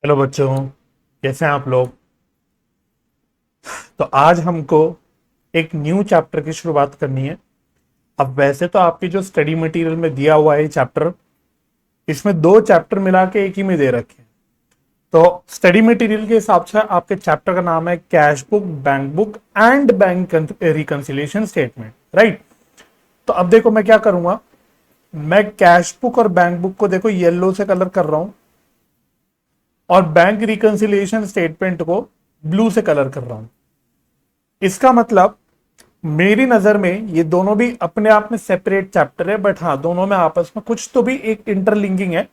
Hello बच्चों, कैसे हैं आप लोग। तो आज हमको एक न्यू चैप्टर की शुरुआत करनी है। अब वैसे तो आपकी जो स्टडी मटेरियल में दिया हुआ है चैप्टर, इसमें दो चैप्टर मिला के एक ही में दे रखे हैं। तो स्टडी मटेरियल के हिसाब से आपके चैप्टर का नाम है cash book, bank book and bank reconciliation statement, right. तो अब देखो मैं क्या करूंगा। मैं कैश बुक और बैंक बुक को देखो येलो से कलर कर रहा हूं, और बैंक रिकंसिलिएशन स्टेटमेंट को ब्लू से कलर कर रहा हूं। इसका मतलब मेरी नजर में ये दोनों भी अपने आप में सेपरेट चैप्टर है, बट हाँ दोनों में आपस में कुछ तो भी एक इंटरलिंकिंग है,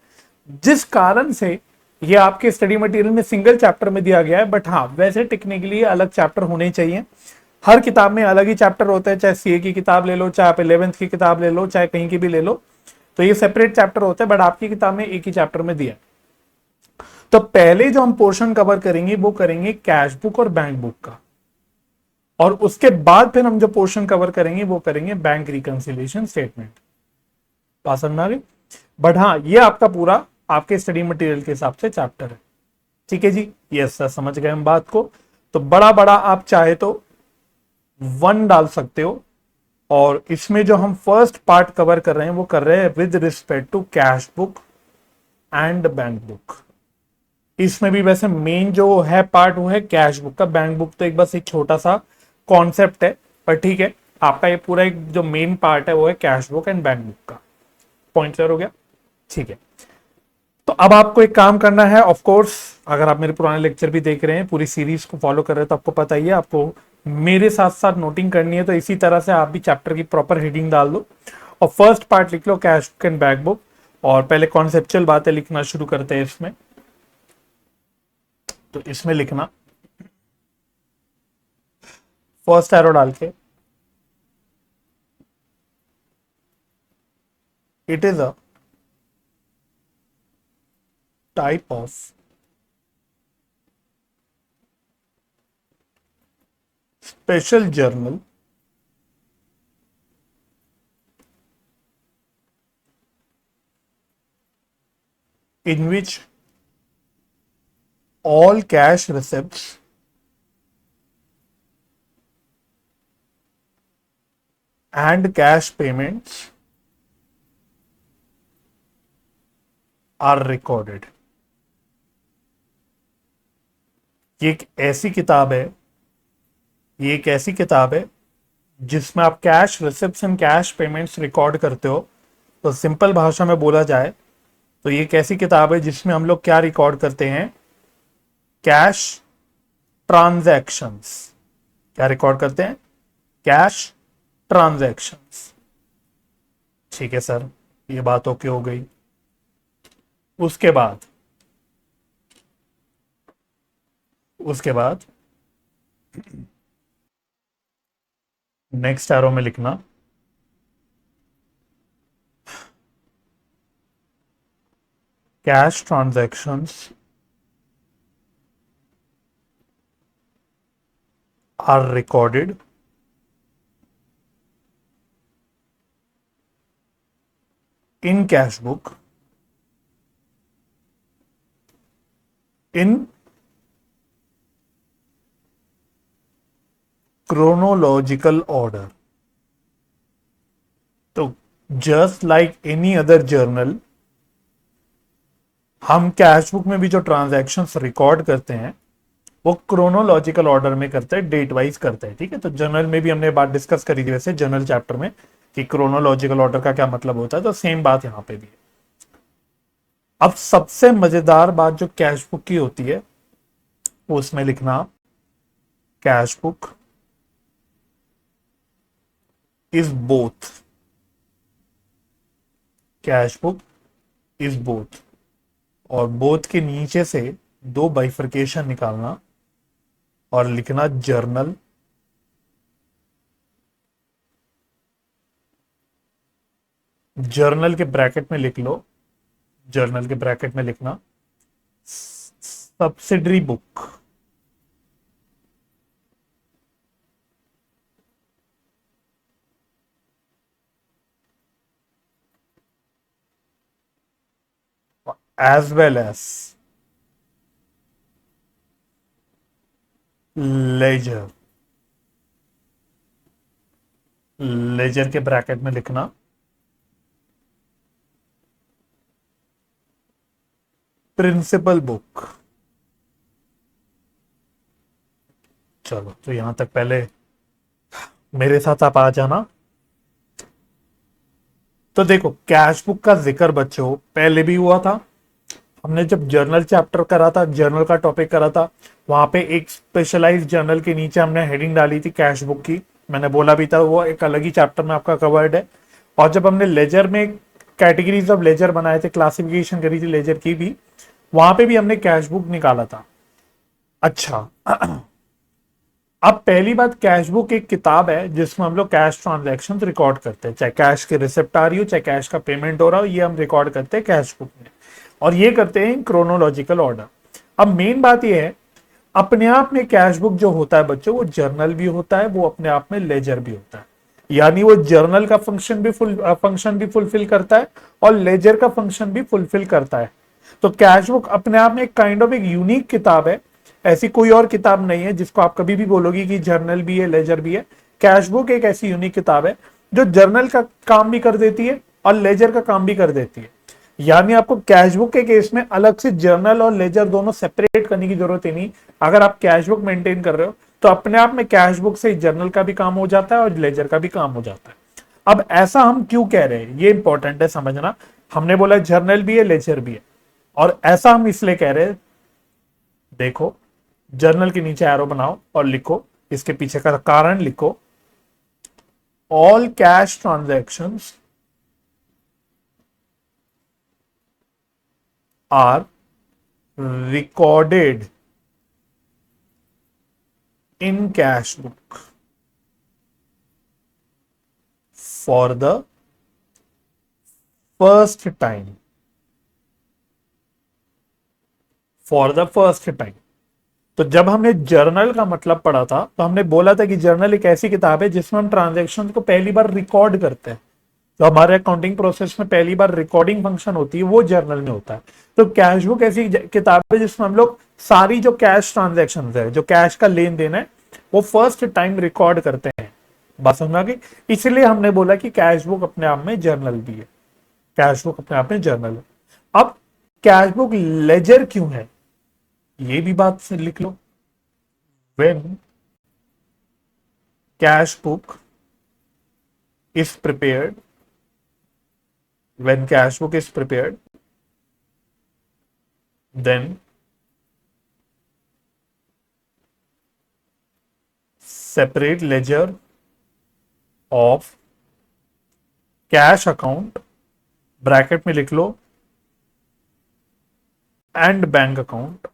जिस कारण से ये आपके स्टडी मटेरियल में सिंगल चैप्टर में दिया गया है। बट हाँ वैसे टेक्निकली अलग चैप्टर होने चाहिए। हर किताब में अलग ही चैप्टर होते हैं, चाहे सीए की किताब ले लो, चाहे आप 11th की किताब ले लो, चाहे कहीं की भी ले लो, तो ये सेपरेट चैप्टर होते हैं, बट आपकी किताब में एक ही चैप्टर में दिया है। तो पहले जो हम पोर्शन कवर करेंगे वो करेंगे कैश बुक और बैंक बुक का, और उसके बाद फिर हम जो पोर्शन कवर करेंगे वो करेंगे बैंक रिकंसिलिएशन स्टेटमेंट। बात समझ में आ गई। बट हाँ ये आपका पूरा आपके स्टडी मटेरियल के हिसाब से चैप्टर है। ठीक है जी, यस सर, समझ गए हम बात को। तो बड़ा बड़ा आप चाहे तो वन डाल सकते हो। और इसमें जो हम फर्स्ट पार्ट कवर कर रहे हैं वो कर रहे हैं with respect to cash book and bank book. इसमें भी वैसे मेन जो है पार्ट वो है कैश बुक का। बैंक बुक तो एक बस एक छोटा सा कॉन्सेप्ट है, पर ठीक है, आपका ये पूरा एक जो मेन पार्ट है वो है cash book and bank book का। पॉइंट क्लियर हो गया। ठीक है, तो अब आपको एक काम करना है। ऑफ कोर्स अगर आप मेरे पुराने लेक्चर भी देख रहे हैं, पूरी सीरीज को फॉलो कर रहे हैं, तो आपको पता ही है, आपको मेरे साथ साथ नोटिंग करनी है। तो इसी तरह से आप भी चैप्टर की प्रॉपर हेडिंग डाल दो और फर्स्ट पार्ट लिख लो cash book and bank book. और पहले कॉन्सेप्चुअल बातें लिखना शुरू करते हैं इसमें। तो इसमें लिखना फर्स्ट एरो डाल के, it is a type of special journal in which all cash receipts and cash payments are recorded। ये एक ऐसी किताब है, ये एक ऐसी किताब है जिसमें आप cash receipts and cash payments record करते हो। तो सिंपल भाषा में बोला जाए तो ये एक ऐसी किताब है जिसमें हम लोग क्या रिकॉर्ड करते हैं, कैश ट्रांजैक्शंस। क्या रिकॉर्ड करते हैं, कैश ट्रांजैक्शंस। ठीक है सर, ये बात ओके हो गई। उसके बाद उसके बाद नेक्स्ट एरो में लिखना cash transactions are recorded in cash book in chronological order। तो just like any other journal, हम कैश बुक में भी जो ट्रांजैक्शंस रिकॉर्ड करते हैं वो क्रोनोलॉजिकल ऑर्डर में करते हैं, डेट वाइज करते हैं। ठीक है, तो जर्नल में भी हमने बात डिस्कस करी थी वैसे जर्नल चैप्टर में कि क्रोनोलॉजिकल ऑर्डर का क्या मतलब होता है, तो सेम बात यहां पे भी है। अब सबसे मजेदार बात जो कैश बुक की होती है वो उसमें लिखना cash book is both. Cash book is both, और बोथ के नीचे से दो बाइफर्केशन निकालना और लिखना जर्नल। जर्नल के ब्रैकेट में लिख लो, जर्नल के ब्रैकेट में लिखना subsidiary book. As well as ledger, ledger के ब्रैकेट में लिखना प्रिंसिपल बुक। चलो तो यहां तक पहले मेरे साथ आप आ जाना। तो देखो कैश बुक का जिक्र बच्चों पहले भी हुआ था। हमने जब जर्नल चैप्टर करा था, जर्नल का टॉपिक करा था, वहां पे एक स्पेशलाइज जर्नल के नीचे हमने हेडिंग डाली थी कैश बुक की। मैंने बोला भी था वो एक अलग ही चैप्टर में आपका कवर्ड है। और जब हमने लेजर में कैटेगरीज ऑफ लेजर बनाए थे, क्लासिफिकेशन करी थी लेजर की भी, वहां पे भी हमने कैश बुक निकाला था। अच्छा अब पहली बात, कैश बुक एक किताब है जिसमें हम लोग कैश ट्रांजैक्शन रिकॉर्ड करते हैं, चाहे कैश की रिसिप्ट आ रही हो, चाहे कैश का पेमेंट हो रहा हो, ये हम रिकॉर्ड करते हैं कैश बुक में। और ये करते हैं इन क्रोनोलॉजिकल ऑर्डर। अब मेन बात ये है, अपने आप में कैश बुक जो होता है बच्चों, वो जर्नल भी होता है, वो अपने आप में लेजर भी होता है। यानी वो जर्नल का फंक्शन भी फुलफिल करता है और लेजर का फंक्शन भी फुलफिल करता है। तो कैश बुक अपने आप में एक काइंड ऑफ एक यूनिक किताब है। ऐसी कोई और किताब नहीं है जिसको आप कभी भी बोलोगे कि जर्नल भी है लेजर भी है। कैश बुक एक ऐसी यूनिक किताब है जो जर्नल का काम भी कर देती है और लेजर का काम भी कर देती है। यानी आपको कैश बुक के केस में अलग से जर्नल और लेजर दोनों सेपरेट करने की जरूरत ही नहीं। अगर आप कैश बुक मेंटेन कर रहे हो तो अपने आप में कैश बुक से जर्नल का भी काम हो जाता है और लेजर का भी काम हो जाता है। अब ऐसा हम क्यों कह रहे हैं, ये इंपॉर्टेंट है समझना। हमने बोला जर्नल भी है लेजर भी है, और ऐसा हम इसलिए कह रहे हैं, देखो जर्नल के नीचे एरो बनाओ और लिखो, इसके पीछे का कारण लिखो, all cash transactions are recorded in cash book for the first time, for the first time। तो जब हमने जर्नल का मतलब पढ़ा था तो हमने बोला था कि जर्नल एक ऐसी किताब है जिसमें हम ट्रांजैक्शन को पहली बार रिकॉर्ड करते हैं। तो हमारे अकाउंटिंग प्रोसेस में पहली बार रिकॉर्डिंग फंक्शन होती है, वो जर्नल में होता है। तो कैश बुक ऐसी किताब है जिसमें हम लोग सारी जो कैश ट्रांजैक्शन है, जो कैश का लेन देन है, वो फर्स्ट टाइम रिकॉर्ड करते हैं। बात समझ आ गई? इसलिए हमने बोला कि कैश बुक अपने आप में जर्नल भी है, कैश बुक अपने आप में जर्नल है। अब कैश बुक लेजर क्यों है, ये भी बात से लिख लो। When cash book is prepared, when cash book is prepared, then separate ledger of cash account, bracket में लिख लो, and bank account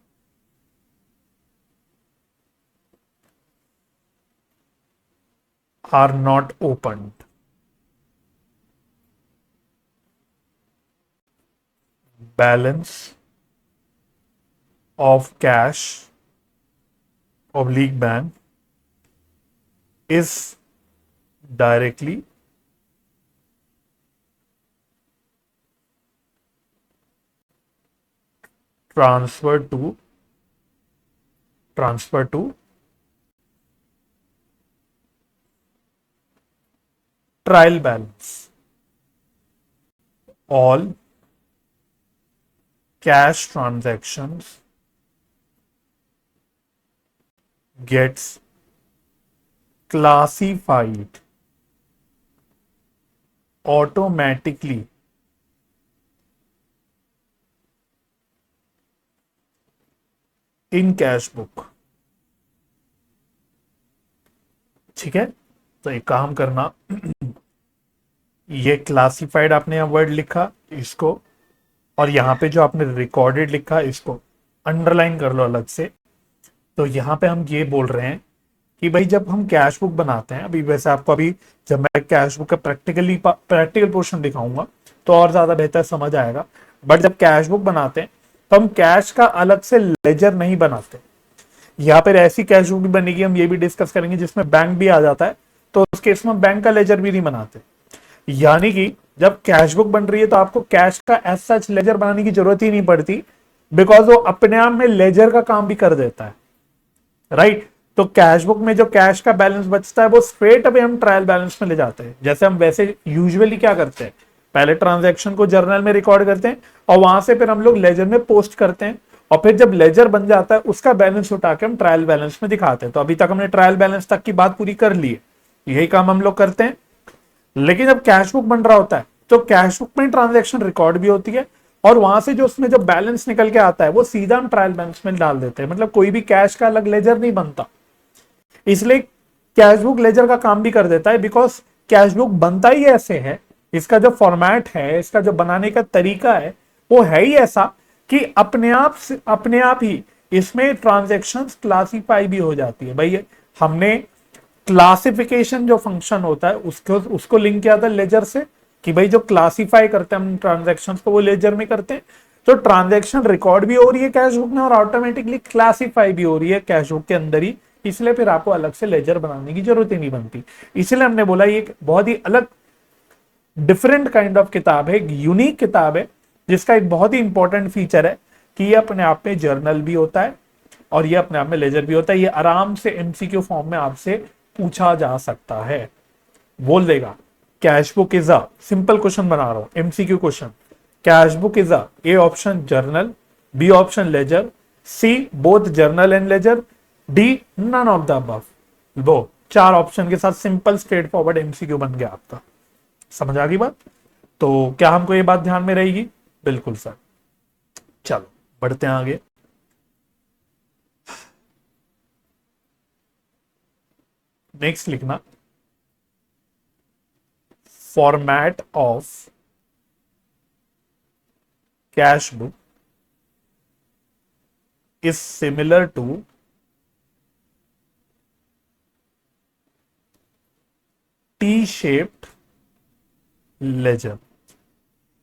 are not opened। Balance of cash oblique bank is directly transferred to trial balance। All cash transactions gets classified automatically in cash book। ठीक है, तो एक काम करना, ये क्लासिफाइड आपने यहां वर्ड लिखा इसको, और यहां पे जो आपने रिकॉर्डेड लिखा इसको अंडरलाइन कर लो अलग से। तो यहां पे हम ये बोल रहे हैं कि भाई जब हम कैश बुक बनाते हैं, अभी वैसे आपको अभी जब मैं कैश बुक का प्रैक्टिकल पोर्शन दिखाऊंगा तो और ज्यादा बेहतर समझ आएगा। बट जब कैश बुक बनाते हैं तो हम कैश का अलग से लेजर नहीं बनाते। यहाँ पर ऐसी कैश बुक भी बनेगी, हम ये भी डिस्कस करेंगे, जिसमें बैंक भी आ जाता है, तो उस केस में बैंक का लेजर भी नहीं बनाते। यानी कि जब कैश बुक बन रही है तो आपको कैश का एज सच लेजर बनाने की जरूरत ही नहीं पड़ती, बिकॉज वो अपने आप में लेजर का काम भी कर देता है। राइट? तो कैश बुक में जो कैश का बैलेंस बचता है वो स्ट्रेट अवे हम ट्रायल बैलेंस में ले जाते हैं। जैसे हम वैसे यूजुअली क्या करते हैं, पहले ट्रांजैक्शन को जर्नल में रिकॉर्ड करते हैं और वहां से फिर हम लोग लेजर में पोस्ट करते हैं, और फिर जब लेजर बन जाता है उसका बैलेंस उठा के हम ट्रायल बैलेंस में दिखाते हैं। तो अभी तक हमने ट्रायल बैलेंस तक की बात पूरी कर ली है, यही काम हम लोग करते हैं। लेकिन जब कैश बुक बन रहा होता है तो कैश बुक में ट्रांजैक्शन रिकॉर्ड भी होती है, और वहां से जो उसमें जो बैलेंस निकल के आता है वो सीधा हम ट्रायल बैलेंस में डाल देते हैं। मतलब कोई भी कैश का अलग लेजर नहीं बनता, इसलिए कैश बुक लेजर का काम भी कर देता है। बिकॉज कैश बुक बनता ही ऐसे है, इसका जो फॉर्मेट है, इसका जो बनाने का तरीका है वो है ही ऐसा कि अपने आप ही इसमें ट्रांजैक्शंस क्लासीफाई भी हो जाती है। भाई हमने क्लासिफिकेशन जो फंक्शन होता है उसको उसको लिंक किया था लेजर से, कि भाई जो क्लासिफाई करते हैं हम ट्रांजैक्शंस को वो लेजर में करते हैं। तो ट्रांजैक्शन रिकॉर्ड भी हो रही है कैश बुक में और ऑटोमेटिकली क्लासिफाई भी हो रही है कैश बुक के अंदर ही, इसलिए फिर आपको अलग से लेजर बनाने की जरूरत ही नहीं बनती। इसलिए हमने बोला ये एक बहुत ही अलग डिफरेंट काइंड ऑफ किताब है, एक यूनिक किताब है, जिसका एक बहुत ही इंपॉर्टेंट फीचर है कि ये अपने आप में जर्नल भी होता है और ये अपने आप में लेजर भी होता है। ये आराम से एमसीक्यू फॉर्म में आपसे पूछा जा सकता है। बोल देगा cash book is a, simple question बना रहा हूं MCQ question, cash book is a, A option journal, B option ledger, C both journal and ledger, D none of the above. दो चार ऑप्शन के साथ सिंपल स्ट्रेट फॉरवर्ड एमसीक्यू बन गया आपका। समझ आ गई बात? तो क्या हमको ये बात ध्यान में रहेगी? बिल्कुल सर। चलो बढ़ते हैं आगे। नेक्स्ट लिखना, format of cash book is similar to T shaped ledger.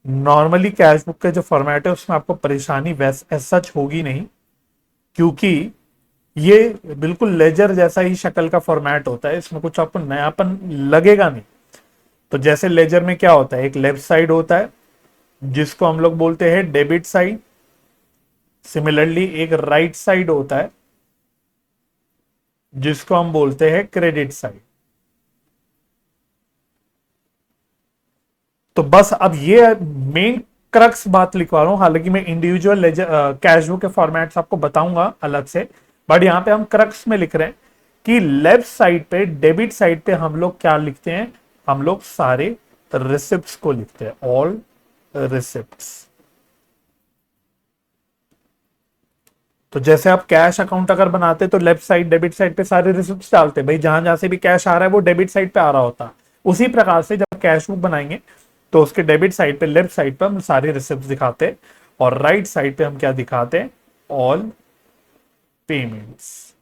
Normally cash book का जो फॉर्मेट है उसमें आपको परेशानी वैसे सच होगी नहीं, क्योंकि ये बिल्कुल लेजर जैसा ही शक्ल का फॉर्मेट होता है, इसमें कुछ आपको नयापन लगेगा नहीं। तो जैसे लेजर में क्या होता है, एक लेफ्ट साइड होता है जिसको हम लोग बोलते हैं डेबिट साइड, सिमिलरली एक राइट साइड होता है जिसको हम बोलते हैं क्रेडिट साइड। तो बस अब ये मेन क्रक्स बात लिखवा रहा हूं, हालांकि मैं इंडिविजुअल लेजर कैश बुक के फॉर्मेट्स आपको बताऊंगा अलग से, बट यहां पे हम क्रक्स में लिख रहे हैं कि लेफ्ट साइड पे डेबिट साइड पे हम लोग क्या लिखते हैं, हम लोग सारे रिसिप्ट्स को लिखते हैं, ऑल रिसिप्ट्स। तो जैसे आप कैश अकाउंट अगर बनाते तो लेफ्ट साइड डेबिट साइड पे सारे रिसिप्ट्स डालते, भाई जहां जहां से भी कैश आ रहा है वो डेबिट साइड पे आ रहा होता। उसी प्रकार से जब कैश बुक बनाएंगे तो उसके डेबिट साइड पे लेफ्ट साइड पे हम सारे रिसिप्ट्स दिखाते, और राइट साइड पे हम क्या दिखाते, ऑल पेमेंट्स,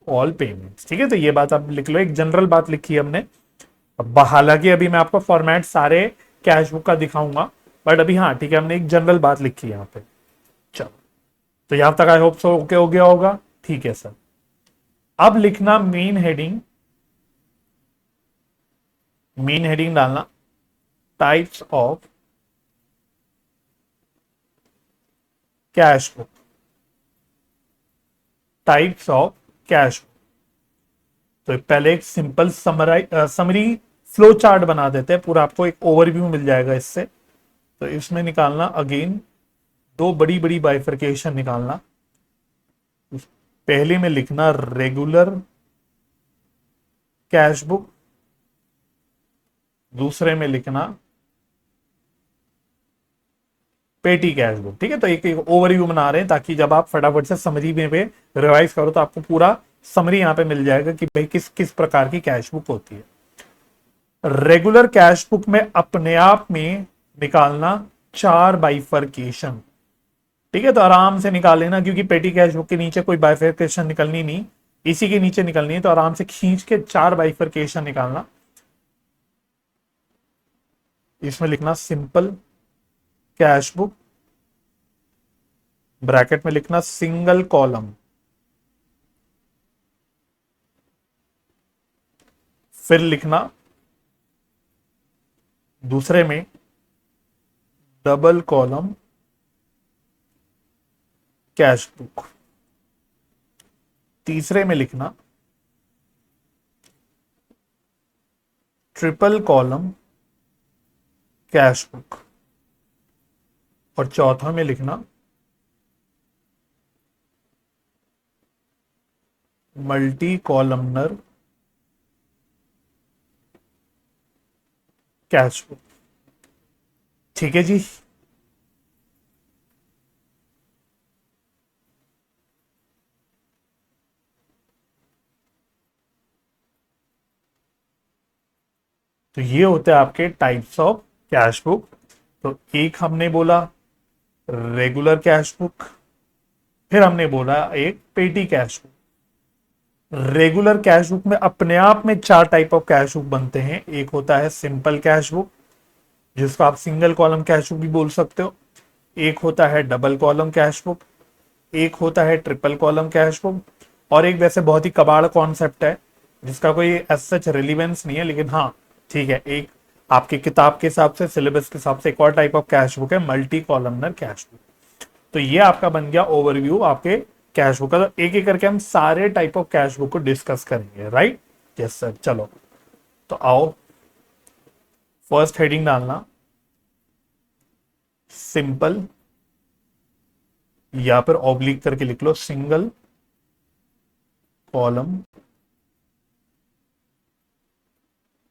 ऑल पेमेंट्स। ठीक है, तो ये बात आप लिख लो, एक जनरल बात लिखी है हमने। अब हालांकि अभी मैं आपको फॉर्मेट सारे कैश बुक का दिखाऊंगा, बट अभी हाँ ठीक है, हमने एक जनरल बात लिखी है यहाँ पे। चलो, तो यहां तक आई होप सो ओके हो गया होगा। ठीक है सर, अब लिखना मेन हेडिंग, मेन हेडिंग डालना types of cash book, types of cash book. तो पहले एक सिंपल समरी फ्लो चार्ट बना देते हैं, पूरा आपको एक ओवरव्यू मिल जाएगा इससे। तो इसमें निकालना अगेन दो बड़ी बड़ी बाइफर्केशन निकालना। पहले में लिखना रेगुलर कैश बुक, दूसरे में लिखना पेटी कैश बुक। ठीक है, तो एक ओवरव्यू बना रहे हैं ताकि जब आप फटाफट से समरी में पे रिवाइज करो तो आपको पूरा समरी यहां पे मिल जाएगा कि भाई किस किस प्रकार की कैश बुक होती है। रेगुलर कैश बुक में अपने आप में निकालना चार बाइफर्केशन। ठीक है, तो आराम से निकाल लेना, क्योंकि पेटी कैश बुक के नीचे कोई बाइफर्केशन निकलनी नहीं, इसी के नीचे निकलनी है। तो आराम से खींच के चार बाइफर्केशन निकालना। इसमें लिखना सिंपल कैश बुक, ब्रैकेट में लिखना सिंगल कॉलम, फिर लिखना दूसरे में डबल कॉलम कैश बुक। तीसरे में लिखना ट्रिपल कॉलम कैश बुक, और चौथा में लिखना मल्टी कॉलमनर कैश बुक। ठीक है जी। तो ये होते हैं आपके टाइप्स ऑफ कैश बुक। तो एक हमने बोला रेगुलर कैश बुक, फिर हमने बोला एक पेटी cash book. Regular cash book में अपने आप में चार टाइप ऑफ कैश बुक बनते हैं। एक होता है सिंपल कैश बुक, जिसको आप सिंगल कॉलम कैश बुक भी बोल सकते हो। एक होता है डबल कॉलम कैश बुक, एक होता है ट्रिपल कॉलम कैश बुक, और एक वैसे बहुत ही कबाड़ कॉन्सेप्ट है जिसका कोई एज सच रिलीवेंस नहीं है, लेकिन हाँ ठीक है, एक आपकी किताब के हिसाब से, सिलेबस के हिसाब से एक और टाइप ऑफ कैश बुक है मल्टी कॉलमनर कैश बुक। तो ये आपका बन गया ओवरव्यू आपके कैश बुक का। तो एक एक करके हम सारे टाइप ऑफ कैश बुक को डिस्कस करेंगे, राइट? Yes sir. चलो तो आओ, फर्स्ट हेडिंग डालना सिंपल, या फिर ऑब्लिक करके लिख लो single column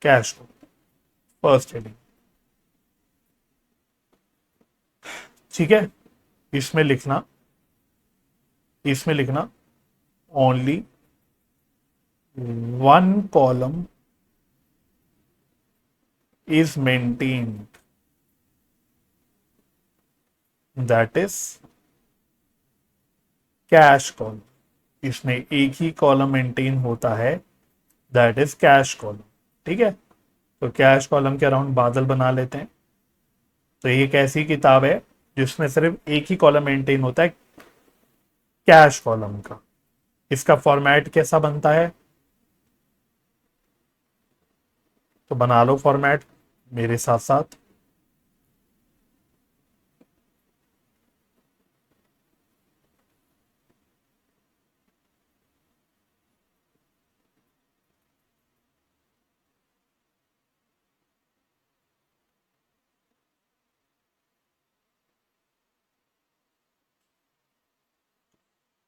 cash book, first heading. ठीक है, इसमें लिखना only one column is maintained, that is cash column. इसमें एक ही कॉलम मेंटेन होता है, दैट इज कैश कॉलम। ठीक है, तो कैश कॉलम के अराउंड बादल बना लेते हैं। तो ये एक ऐसी किताब है जिसमें सिर्फ एक ही कॉलम मेंटेन होता है, कैश कॉलम का। इसका फॉर्मेट कैसा बनता है, तो बना लो फॉर्मेट मेरे साथ साथ।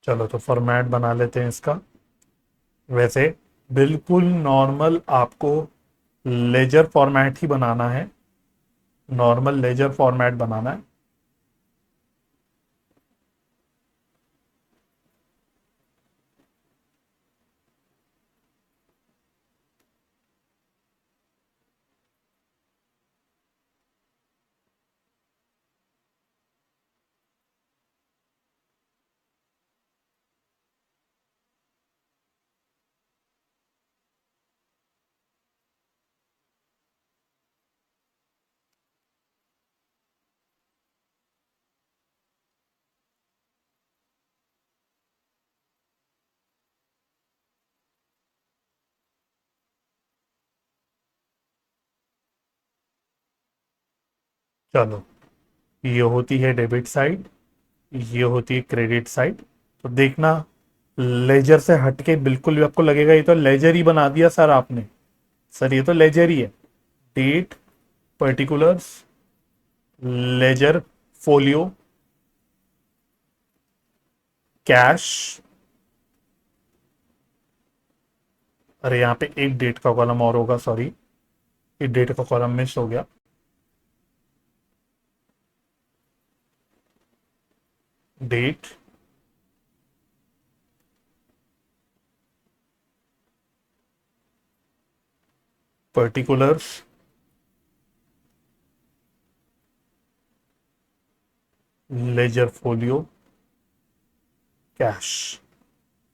चलो तो फॉर्मेट बना लेते हैं इसका। वैसे बिल्कुल नॉर्मल आपको लेजर फॉर्मेट ही बनाना है, नॉर्मल लेजर फॉर्मेट बनाना है। चलो, ये होती है डेबिट साइड, ये होती है क्रेडिट साइड। तो देखना, लेजर से हटके बिल्कुल भी आपको लगेगा ये तो लेजर ही बना दिया सर आपने, सर ये तो लेजर ही है। Date, particulars, ledger, folio, cash. अरे यहाँ पे एक डेट का कॉलम और होगा, सॉरी, ये डेट का कॉलम मिस हो गया। Date, particulars, ledger folio, cash.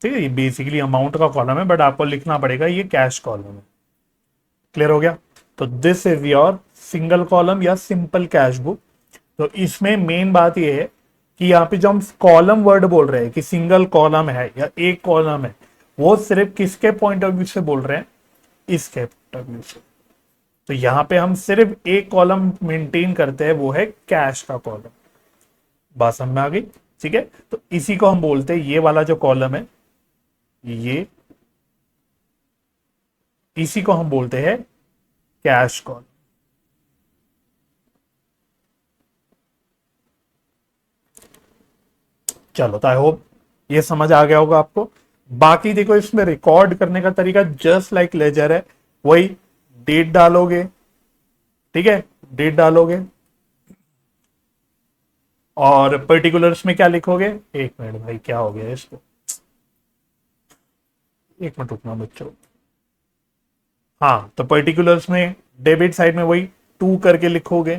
ठीक है, ये बेसिकली अमाउंट का कॉलम है, बट आपको लिखना पड़ेगा ये कैश कॉलम है। क्लियर हो गया? तो this is your single column या सिंपल कैश बुक। तो इसमें मेन बात ये है कि यहाँ पे जो हम कॉलम वर्ड बोल रहे हैं कि सिंगल कॉलम है या एक कॉलम है, वो सिर्फ किसके पॉइंट ऑफ व्यू से बोल रहे हैं, इसके पॉइंट ऑफ व्यू से। तो यहाँ पे हम सिर्फ एक कॉलम मेंटेन करते हैं, वो है कैश का कॉलम। बात समझ में आ गई? ठीक है, तो इसी को हम बोलते हैं, ये वाला जो कॉलम है ये इसी को हम बोलते हैं कैश कॉलम। चलो तो आई होप ये समझ आ गया होगा आपको। बाकी देखो इसमें रिकॉर्ड करने का तरीका जस्ट लाइक लेजर है, वही डेट डालोगे, ठीक है, डेट डालोगे और पर्टिकुलर्स में क्या लिखोगे, एक मिनट भाई क्या हो गया इसको, एक मिनट रुकना बच्चों। हाँ तो पर्टिकुलर्स में डेबिट साइड में वही टू करके लिखोगे,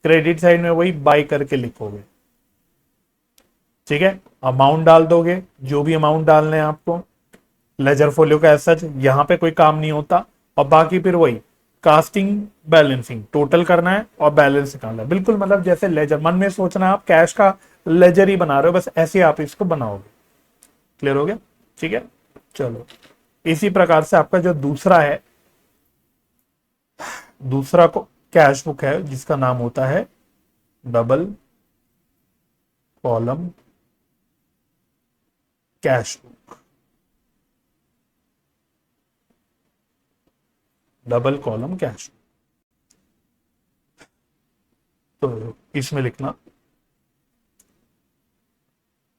क्रेडिट साइड में वही बाय करके लिखोगे, ठीक है। अमाउंट डाल दोगे जो भी अमाउंट डालने हैं आपको, लेजर फोलियो का ऐसा यहां पे कोई काम नहीं होता। और बाकी फिर वही कास्टिंग बैलेंसिंग टोटल करना है और बैलेंस निकालना है, बिल्कुल मतलब जैसे लेजर मन में सोचना है आप कैश का लेजर ही बना रहे हो, बस ऐसे आप इसको बनाओगे। क्लियर हो गया, ठीक है। चलो इसी प्रकार से आपका जो दूसरा है, दूसरा को कैश बुक है जिसका नाम होता है double column cash book. Double column cash, तो इसमें लिखना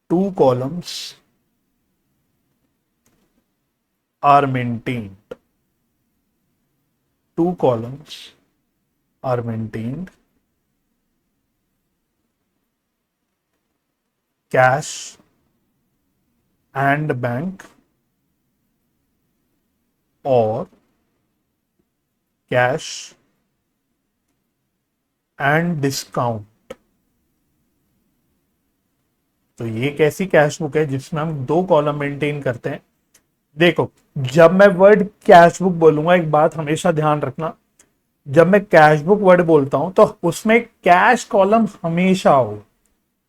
two columns are maintained, two columns are maintained, cash and bank और कैश एंड डिस्काउंट। तो ये कैसी कैश बुक है जिसमें हम दो कॉलम मेंटेन करते हैं। देखो जब मैं वर्ड कैश बुक बोलूंगा एक बात हमेशा ध्यान रखना, जब मैं कैश बुक वर्ड बोलता हूं तो उसमें कैश कॉलम हमेशा हो।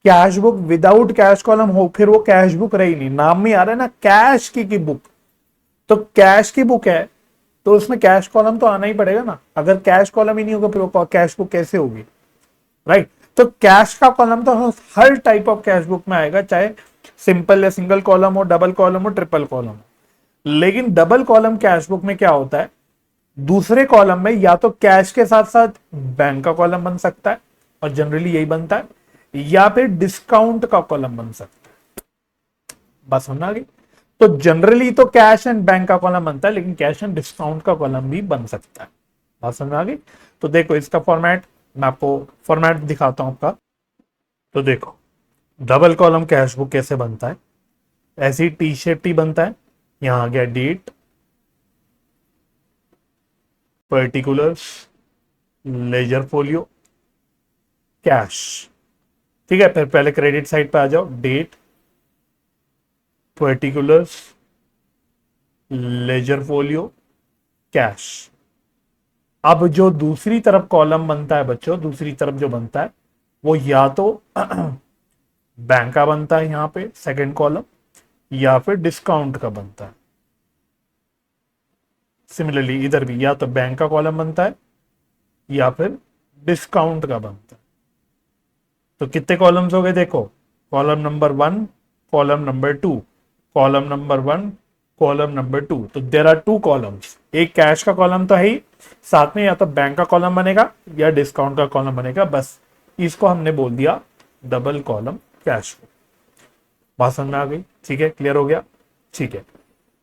Cash book without cash column हो फिर वो कैश बुक रही नहीं, नाम में आ रहा है ना कैश की बुक, तो कैश की बुक है तो उसमें कैश कॉलम तो आना ही पड़ेगा ना, अगर कैश कॉलम ही नहीं होगा फिर वो कैश बुक कैसे होगी, राइट। तो कैश का कॉलम तो हर टाइप ऑफ कैश बुक में आएगा, चाहे सिंपल या सिंगल कॉलम हो, डबल कॉलम हो, ट्रिपल कॉलम हो। लेकिन डबल कॉलम कैश बुक में क्या होता है, दूसरे कॉलम में या तो कैश के साथ साथ बैंक का कॉलम बन सकता है और जनरली यही बनता है, या फिर डिस्काउंट का कॉलम बन सकता है। बस समझ आ गई। तो जनरली तो कैश एंड बैंक का कॉलम बनता है, लेकिन कैश एंड डिस्काउंट का कॉलम भी बन सकता है। बात समझ आ गई। तो देखो इसका फॉर्मेट मैं आपको फॉर्मेट दिखाता हूं आपका। तो देखो डबल कॉलम कैश बुक कैसे बनता है, ऐसी टी शेप टी बनता है। यहां आ गया date, particulars, ledger folio, cash, ठीक है। फिर पहले क्रेडिट साइड पे आ जाओ, date, particulars, ledger folio, cash. अब जो दूसरी तरफ कॉलम बनता है बच्चों, दूसरी तरफ जो बनता है वो या तो बैंक का बनता है यहां पे सेकंड कॉलम, या फिर डिस्काउंट का बनता है। सिमिलरली इधर भी या तो बैंक का कॉलम बनता है या फिर डिस्काउंट का बनता है। तो कितने कॉलम्स हो गए देखो, column number 1, column number 2, column number 1, column number 2। तो देर आर टू कॉलम्स, एक कैश का कॉलम तो है ही, साथ में या तो बैंक का कॉलम बनेगा या डिस्काउंट का कॉलम बनेगा। बस इसको हमने बोल दिया डबल कॉलम कैश। बात समझ में आ गई, ठीक है, क्लियर हो गया, ठीक है।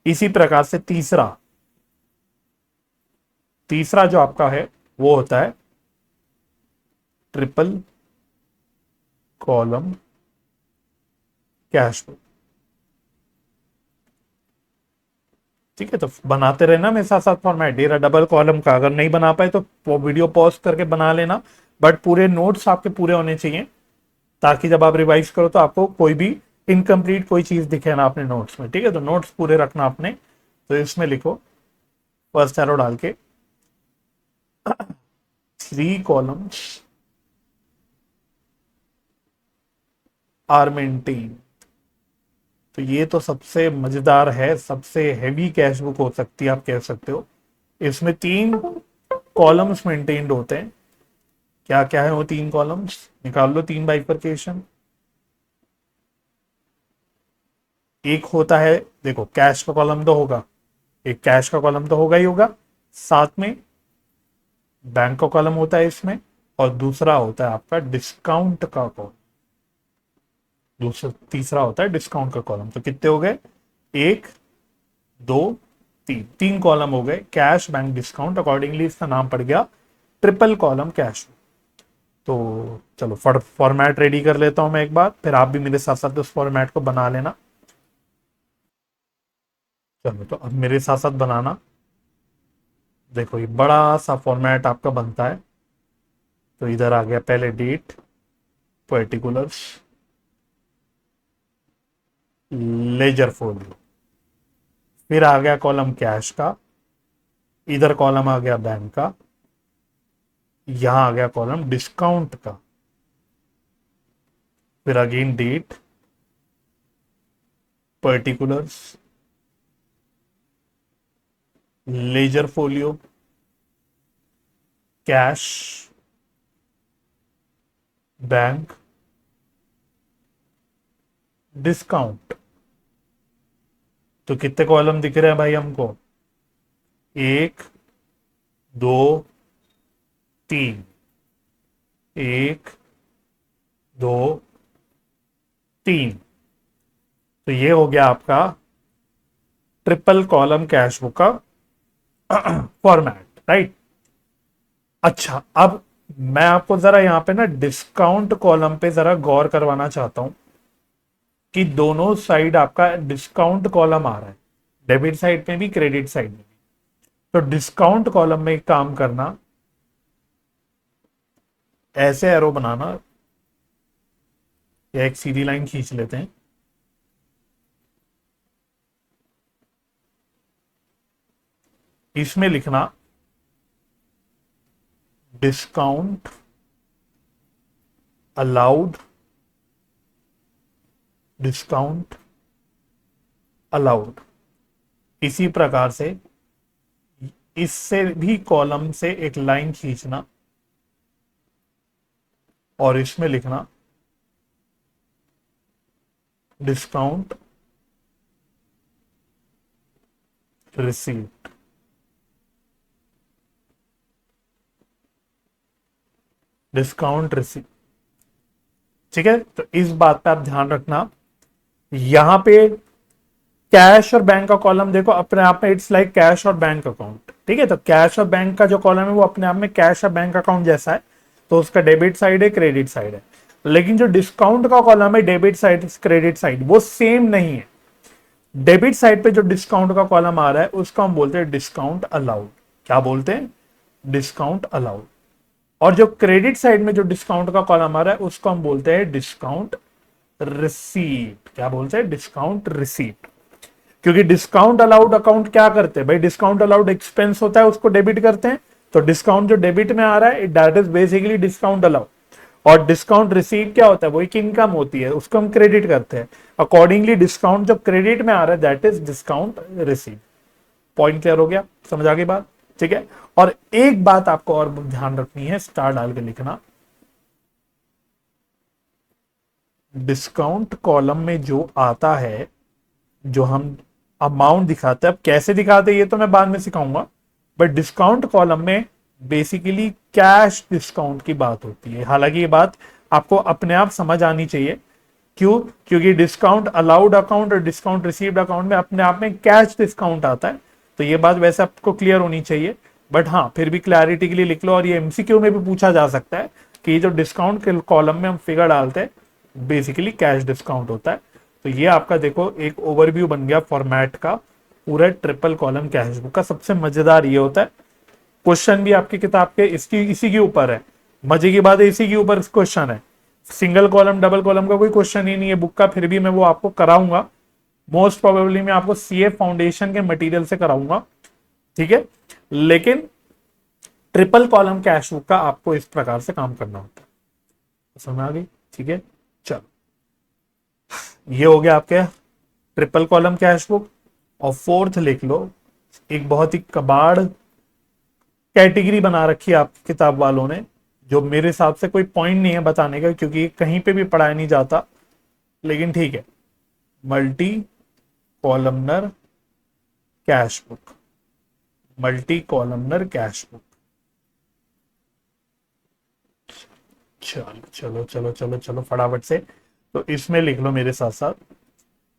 इसी प्रकार से तीसरा तीसरा जो आपका है वो होता है ट्रिपल कॉलम कैश बुक, ठीक है। तो बनाते रहना मेरे साथ साथ फॉर्मेट, डेरा डबल कॉलम का अगर नहीं बना पाए तो वो वीडियो पॉज करके बना लेना, बट पूरे नोट्स आपके पूरे होने चाहिए ताकि जब आप रिवाइज करो तो आपको कोई भी इनकम्प्लीट कोई चीज दिखे ना अपने नोट्स में, ठीक है। तो नोट्स पूरे रखना आपने। तो इसमें लिखो फर्स्ट एरो डाल के 3 कॉलम्स आर मेंटेन। तो ये तो सबसे मजेदार है, सबसे हैवी कैश बुक हो सकती है आप कह सकते हो। इसमें 3 कॉलम्स मेंटेन्ड होते हैं। क्या क्या है वो 3 कॉलम्स, निकाल लो 3 बाइफरकेशन। एक होता है देखो कैश का कॉलम तो होगा, एक कैश का कॉलम तो होगा ही होगा, साथ में बैंक का कॉलम होता है इसमें, और दूसरा होता है आपका डिस्काउंट का कॉलम, दूसरा तीसरा होता है डिस्काउंट का कॉलम। तो कितने हो गए, एक, दो, तीन, तीन कॉलम हो गए, कैश बैंक डिस्काउंट। अकॉर्डिंगली इसका नाम पड़ गया ट्रिपल कॉलम कैश। तो चलो फॉर्मेट रेडी कर लेता हूं मैं एक बार, फिर आप भी मेरे साथ साथ उस फॉर्मेट को बना लेना। चलो तो अब मेरे साथ साथ बनाना। देखो ये बड़ा सा फॉर्मेट आपका बनता है। तो इधर आ गया पहले डेट, पर्टिकुलर्स, लेजर फोल्डर, फिर आ गया कॉलम कैश का, इधर कॉलम आ गया बैंक का, यहां आ गया कॉलम डिस्काउंट का, फिर again date, particulars, ledger folio, cash, bank, discount. तो कितने कॉलम दिख रहे हैं भाई हमको, एक, दो, तीन, एक, दो, तीन। तो ये हो गया आपका ट्रिपल कॉलम कैश बुक का फॉर्मेट, राइट। अच्छा, अब मैं आपको जरा यहां पे ना डिस्काउंट कॉलम पे जरा गौर करवाना चाहता हूं कि दोनों साइड आपका डिस्काउंट कॉलम आ रहा है, डेबिट साइड पे भी क्रेडिट साइड में भी। तो डिस्काउंट कॉलम में एक काम करना, ऐसे एरो बनाना, या एक सीधी लाइन खींच लेते हैं, इसमें लिखना डिस्काउंट अलाउड, डिस्काउंट अलाउड। इसी प्रकार से इससे भी कॉलम से एक लाइन खींचना और इसमें लिखना डिस्काउंट रिसीव्ड। डिस्काउंट रिसीव, ठीक है। तो इस बात पे आप ध्यान रखना, यहां पे कैश और बैंक का कॉलम देखो अपने आप में इट्स लाइक कैश और बैंक अकाउंट, ठीक है। तो कैश और बैंक का जो कॉलम है वो अपने आप में कैश और बैंक अकाउंट जैसा है, तो उसका डेबिट साइड है, क्रेडिट साइड है। लेकिन जो डिस्काउंट का कॉलम है, डेबिट साइड क्रेडिट साइड, वो सेम नहीं है। डेबिट साइड पे जो डिस्काउंट का कॉलम आ रहा है उसको हम बोलते हैं डिस्काउंट अलाउड। क्या बोलते हैं, डिस्काउंट अलाउड। और जो क्रेडिट साइड में जो डिस्काउंट का कॉलम आ रहा है उसको हम बोलते हैं डिस्काउंट रिसीट। क्या बोलते हैं, डिस्काउंट रिसीट। क्योंकि डिस्काउंट अलाउड अकाउंट क्या करते हैं भाई, डिस्काउंट अलाउड एक्सपेंस होता है उसको डेबिट करते हैं, तो डिस्काउंट जो डेबिट में आ रहा है that is basically discount allowed. और डिस्काउंट रिसीव क्या होता है, वो एक इनकम होती है, उसको हम क्रेडिट करते हैं। अकॉर्डिंगली डिस्काउंट जब क्रेडिट में आ रहा है that is discount receive. Point clear हो गया, समझ आ गई बात, ठीक है। और एक बात आपको और ध्यान रखनी है, स्टार डाल के लिखना, डिस्काउंट कॉलम में जो आता है, जो हम अमाउंट दिखाते हैं, अब कैसे दिखाते हैं ये तो मैं बाद में सिखाऊंगा, बट डिस्काउंट कॉलम में बेसिकली कैश डिस्काउंट की बात होती है। हालांकि ये बात आपको अपने आप समझ आनी चाहिए, क्यों, क्योंकि डिस्काउंट अलाउड अकाउंट और डिस्काउंट रिसीव्ड अकाउंट में अपने आप में कैश डिस्काउंट आता है। तो ये बात वैसे आपको क्लियर होनी चाहिए, बट हाँ फिर भी क्लैरिटी के लिए लिख लो। और ये एमसीक्यू में भी पूछा जा सकता है कि ये जो डिस्काउंट के कॉलम में हम फिगर डालते हैं बेसिकली कैश डिस्काउंट होता है। तो ये आपका देखो एक ओवरव्यू बन गया फॉर्मेट का, पूरा ट्रिपल कॉलम कैश बुक का। सबसे मजेदार ये होता है, क्वेश्चन भी आपकी किताब के इसी के ऊपर है। मजे की बात है, इसी के ऊपर क्वेश्चन है। सिंगल कॉलम डबल कॉलम का कोई क्वेश्चन ही नहीं है बुक का, फिर भी मैं वो आपको कराऊंगा। मोस्ट प्रोबेबली मैं आपको सीए फाउंडेशन के मटेरियल से कराऊंगा, ठीक है। लेकिन ट्रिपल कॉलम कैश बुक का आपको इस प्रकार से काम करना होता है, समझ आ गई, ठीक है। चलो ये हो गया आपके ट्रिपल कॉलम कैश बुक। और फोर्थ लिख लो, एक बहुत ही कबाड़ कैटेगरी बना रखी है आप किताब वालों ने, जो मेरे हिसाब से कोई पॉइंट नहीं है बताने का क्योंकि कहीं पे भी पढ़ाया नहीं जाता, लेकिन ठीक है, multi columnar cash book, multi columnar cash book. चलो चलो चलो चलो चलो फटाफट से, तो इसमें लिख लो मेरे साथ साथ,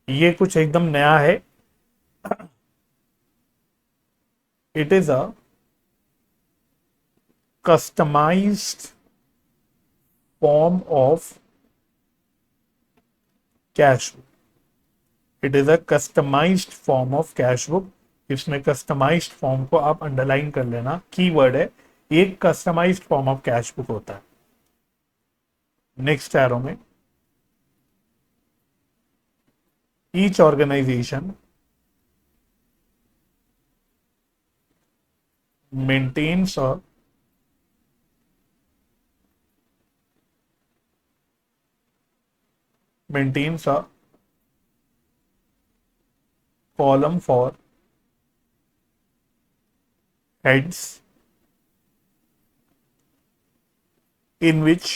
ये कुछ एकदम नया है। It is a customized form of cash book. It is a customized form of cash book. इसमें कस्टमाइज्ड फॉर्म को आप अंडरलाइन कर लेना, कीवर्ड है, एक customized form of cash book होता है। नेक्स्ट एरो में, each organization maintains a column for heads in which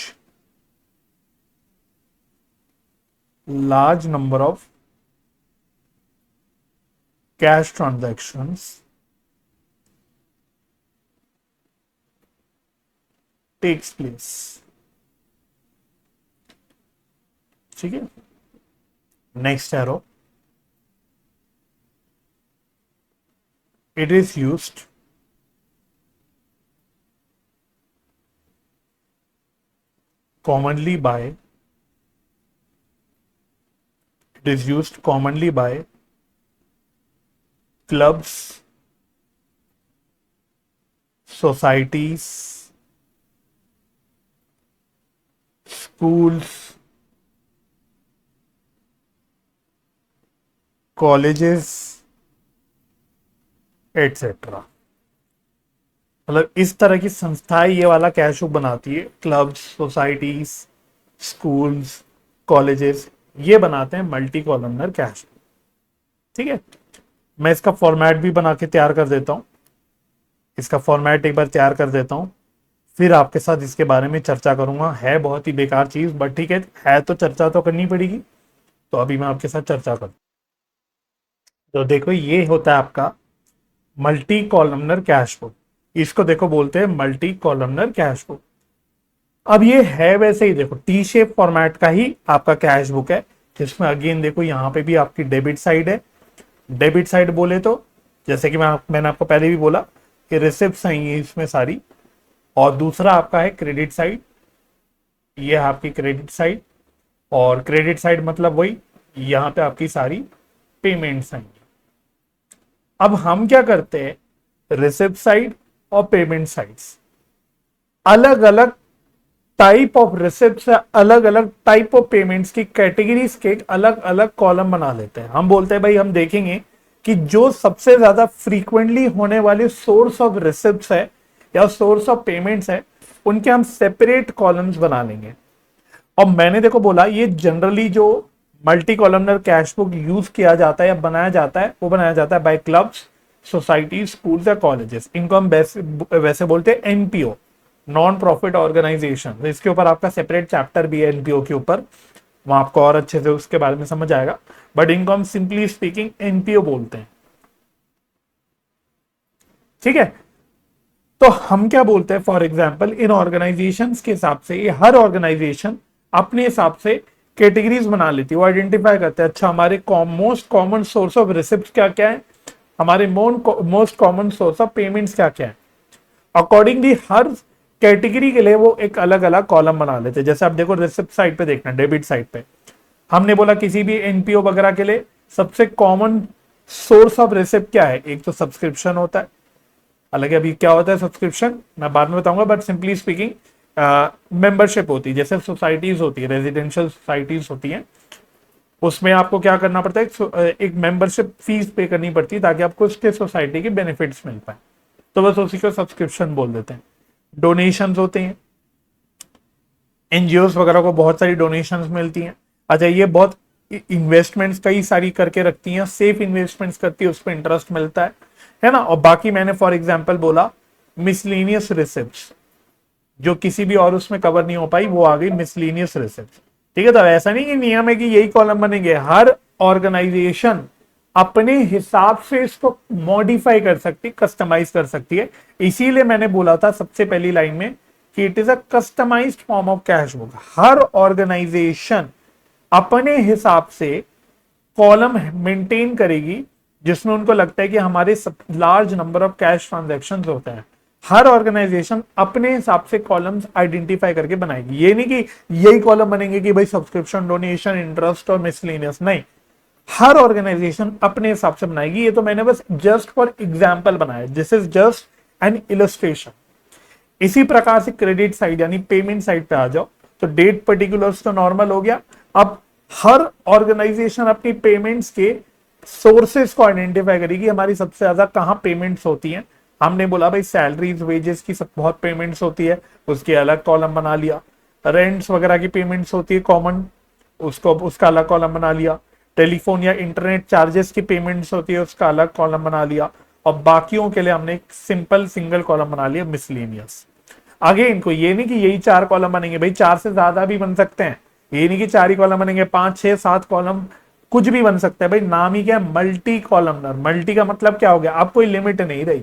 large number of cash transactions takes place। ठीक है, next arrow, it is used commonly by clubs, societies, schools, colleges etcetera. मतलब इस तरह की संस्थाएं ये वाला कैश बुक बनाती है। क्लब्स, सोसाइटीज, स्कूल्स, कॉलेजेस, ये बनाते हैं मल्टी कॉलमनर कैश बुक। ठीक है, मैं इसका फॉर्मेट भी बना के तैयार कर देता हूं। इसका फॉर्मेट एक बार तैयार कर देता हूं, फिर आपके साथ इसके बारे में चर्चा करूंगा। है बहुत ही बेकार चीज, बट ठीक है तो चर्चा तो करनी पड़ेगी। तो अभी मैं आपके साथ चर्चा करूँ। तो देखो, ये होता है आपका मल्टी कॉलमनर कैश बुक। इसको देखो बोलते हैं मल्टी कॉलमनर कैश बुक। अब ये है वैसे ही, देखो टी शेप फॉर्मेट का ही आपका कैश बुक है, जिसमें अगेन देखो यहाँ पे भी आपकी डेबिट साइड है। डेबिट साइड बोले तो जैसे कि मैंने आपको पहले भी बोला कि रिसिप्ट्स हैं ये इसमें सारी, और दूसरा आपका है क्रेडिट साइड। ये है आपकी क्रेडिट साइड, और क्रेडिट साइड मतलब वही यहाँ पे आपकी सारी पेमेंट्स हैं। अब हम क्या करते हैं, रिसिप्ट साइड और पेमेंट साइड्स, अलग अलग टाइप ऑफ रिसिप्ट्स, अलग अलग टाइप ऑफ पेमेंट्स की कैटेगरीज के अलग अलग कॉलम बना लेते हैं। हम बोलते हैं भाई हम देखेंगे कि जो सबसे ज्यादा फ्रीक्वेंटली होने वाले सोर्स ऑफ रिसिप्ट्स है या सोर्स ऑफ पेमेंट्स है, उनके हम सेपरेट कॉलम्स बना लेंगे। और मैंने देखो बोला, ये जनरली जो multi columnar cash book use किया जाता है या बनाया जाता है, वो बनाया जाता है बाय क्लब्स, सोसाइटी, स्कूल्स या कॉलेजेस। इनको हम वैसे बोलते हैं एनपीओ, नॉन प्रॉफिट ऑर्गेनाइजेशन। इसके ऊपर आपका सेपरेट चैप्टर भी है एनपीओ के ऊपर, वहां आपको और अच्छे से उसके बारे में समझ आएगा। बट इनको हम सिंपली स्पीकिंग एनपीओ बोलते हैं। ठीक है, तो हम क्या बोलते हैं, फॉर एग्जाम्पल इन ऑर्गेनाइजेशंस के हिसाब से, ये हर ऑर्गेनाइजेशन अपने हिसाब से कैटेगरीज बना लेती है। वो आइडेंटिफाई करते हैं, अच्छा हमारे most common source of receipt क्या क्या है, हमारे most common source of payments क्या क्या है। अकॉर्डिंगली हर कैटेगरी के लिए वो एक अलग अलग कॉलम बना लेते हैं। जैसे आप देखो रिसिप्ट साइड पे देखना, डेबिट साइड पे हमने बोला किसी भी एनपीओ वगैरह के लिए सबसे कॉमन सोर्स ऑफ रिसिप्ट क्या है, एक तो सब्सक्रिप्शन होता है। हालांकि अभी क्या होता है सब्सक्रिप्शन मैं बाद में बताऊंगा, बट सिंपली स्पीकिंग मेंबरशिप होती है। जैसे सोसाइटीज होती है, रेजिडेंशियल सोसाइटीज होती हैं, उसमें आपको क्या करना पड़ता है, एक मेंबरशिप फीस पे करनी पड़ती है ताकि आपको उसके सोसाइटी के बेनिफिट्स मिल पाए। तो बस उसी को सब्सक्रिप्शन बोल देते हैं। डोनेशंस होते हैं, एनजीओ वगैरह को बहुत सारी डोनेशंस मिलती हैं। अच्छा, ये बहुत इन्वेस्टमेंट्स कई सारी करके रखती हैं, सेफ इन्वेस्टमेंट्स करती है, उस पर इंटरेस्ट मिलता है ना। और बाकी मैंने फॉर एग्जांपल बोला मिसलेनियस रिसिप्ट्स, जो किसी भी और उसमें कवर नहीं हो पाई, वो आ गई मिसलेनियस रिसिप्ट्स। ठीक है, तो ऐसा नहीं कि नियम है कि यही कॉलम बनेंगे। हर ऑर्गेनाइजेशन अपने हिसाब से इसको मॉडिफाई कर सकती, कस्टमाइज कर सकती है। इसीलिए मैंने बोला था सबसे पहली लाइन में कि it is a customized form of cash book. हर ऑर्गेनाइजेशन अपने हिसाब से कॉलम मेंटेन करेगी जिसमें उनको लगता है कि हमारे large number of cash transactions होते हैं। हर ऑर्गेनाइजेशन अपने हिसाब से कॉलम्स आइडेंटिफाई करके बनाएगी। ये नहीं कि यही कॉलम बनेंगे कि भाई सब्सक्रिप्शन, डोनेशन, इंटरेस्ट और मिसलेनियस, नहीं, हर ऑर्गेनाइजेशन अपने हिसाब से बनाएगी। ये तो मैंने बस जस्ट फॉर एग्जाम्पल बनाया, this is just an illustration. इसी प्रकार से क्रेडिट साइड यानी पेमेंट साइड पे आ जाओ तो डेट पर्टिकुलर्स तो नॉर्मल हो गया। अब हर ऑर्गेनाइजेशन अपनी पेमेंट्स के सोर्सेस को आइडेंटिफाई करेगी, हमारी सबसे ज्यादा कहां पेमेंट्स होती हैं। हमने बोला भाई सैलरीज, वेजेस की सब बहुत पेमेंट्स होती है, उसके अलग कॉलम बना लिया। रेंट्स वगैरह की पेमेंट्स होती है कॉमन, उसको उसका अलग कॉलम बना लिया। टेलीफोन या इंटरनेट चार्जेस की पेमेंट्स होती है, उसका अलग कॉलम बना लिया। और बाकियों के लिए हमने एक सिंपल सिंगल कॉलम बना लिया, मिसलेनियस। आगे इनको ये नहीं कि यही 4 कॉलम बनेंगे, भाई 4 से ज्यादा भी बन सकते हैं। ये नहीं कि 4 ही कॉलम बनेंगे, 5, 6, 7 कॉलम कुछ भी बन सकता है। भाई नाम ही क्या है, मल्टी कॉलमनर। मल्टी का मतलब क्या हो गया, अब कोई लिमिट नहीं रही।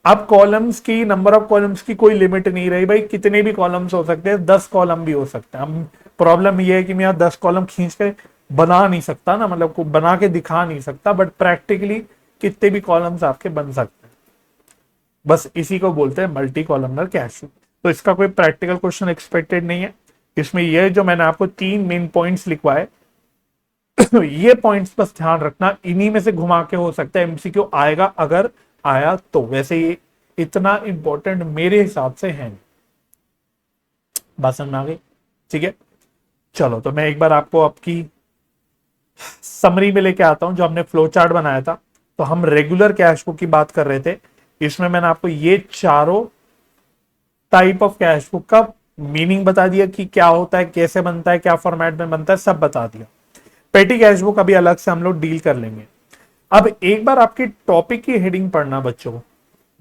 अब कॉलम्स की, नंबर ऑफ कॉलम्स की कोई लिमिट नहीं रही। भाई कितने भी कॉलम्स हो सकते हैं, 10 कॉलम भी हो सकते हैं। अब प्रॉब्लम ये है कि मैं 10 कॉलम खींच के बना नहीं सकता ना, मतलब को बना के दिखा नहीं सकता, बट प्रैक्टिकली कितने भी कॉलम्स आपके बन सकते हैं। बस इसी को बोलते हैं मल्टी कॉलमनर कैश। तो इसका कोई प्रैक्टिकल क्वेश्चन एक्सपेक्टेड नहीं है। इसमें ये जो मैंने आपको 3 मेन पॉइंट्स लिखवाए ये पॉइंट्स बस ध्यान रखना, इन्हीं में से घुमा के हो सकता है एमसीक्यू आएगा, अगर आया तो। वैसे ये इतना इंपॉर्टेंट मेरे हिसाब से है। बात समझ में आ गई? ठीक है, चलो तो मैं एक बार आपको आपकी समरी में लेके आता हूं। जो हमने फ्लो चार्ट बनाया था, तो हम रेगुलर कैश बुक की बात कर रहे थे। इसमें मैंने आपको ये चारों टाइप ऑफ कैश बुक का मीनिंग बता दिया कि क्या होता है, कैसे बनता है, क्या फॉर्मेट में बनता है, सब बता दिया। पेटी कैश बुक अभी अलग से हम लोग डील कर लेंगे। अब एक बार आपकी टॉपिक की हेडिंग पढ़ना बच्चों,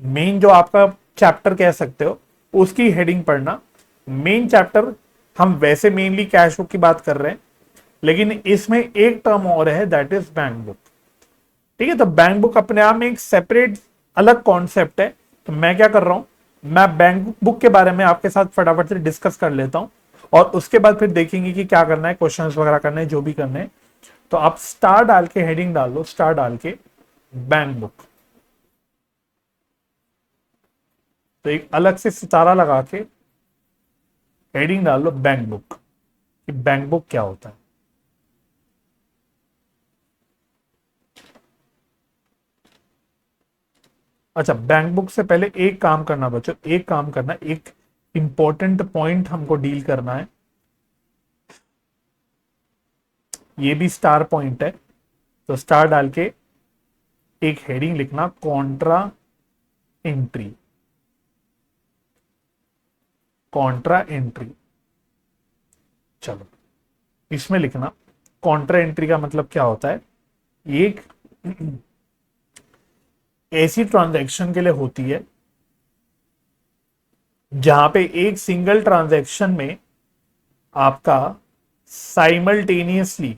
मेन जो आपका चैप्टर कह सकते हो उसकी हेडिंग पढ़ना। मेन चैप्टर हम वैसे मेनली कैश बुक की बात कर रहे हैं, लेकिन इसमें एक टर्म और है, दैट इज बैंक बुक। ठीक है, तो बैंक बुक अपने आप में एक सेपरेट अलग कॉन्सेप्ट है। तो मैं क्या कर रहा हूं, मैं बैंक बुक के बारे में आपके साथ फटाफट से डिस्कस कर लेता हूं, और उसके बाद फिर देखेंगे कि क्या करना है, क्वेश्चंस वगैरह करने हैं, जो भी करने हैं। तो आप स्टार डाल के हेडिंग डाल लो, स्टार डाल के बैंक बुक। तो एक अलग से सितारा लगा के हेडिंग डाल लो बैंक बुक, कि बैंक बुक क्या होता है। अच्छा, बैंक बुक से पहले एक काम करना बच्चों, एक काम करना, एक इंपॉर्टेंट पॉइंट हमको डील करना है। ये भी स्टार पॉइंट है, तो स्टार डाल के एक हेडिंग लिखना, कॉन्ट्रा एंट्री। कॉन्ट्रा एंट्री, चलो इसमें लिखना कॉन्ट्रा एंट्री का मतलब क्या होता है। एक ऐसी ट्रांजैक्शन के लिए होती है जहां पे एक सिंगल ट्रांजैक्शन में आपका साइमल्टेनियसली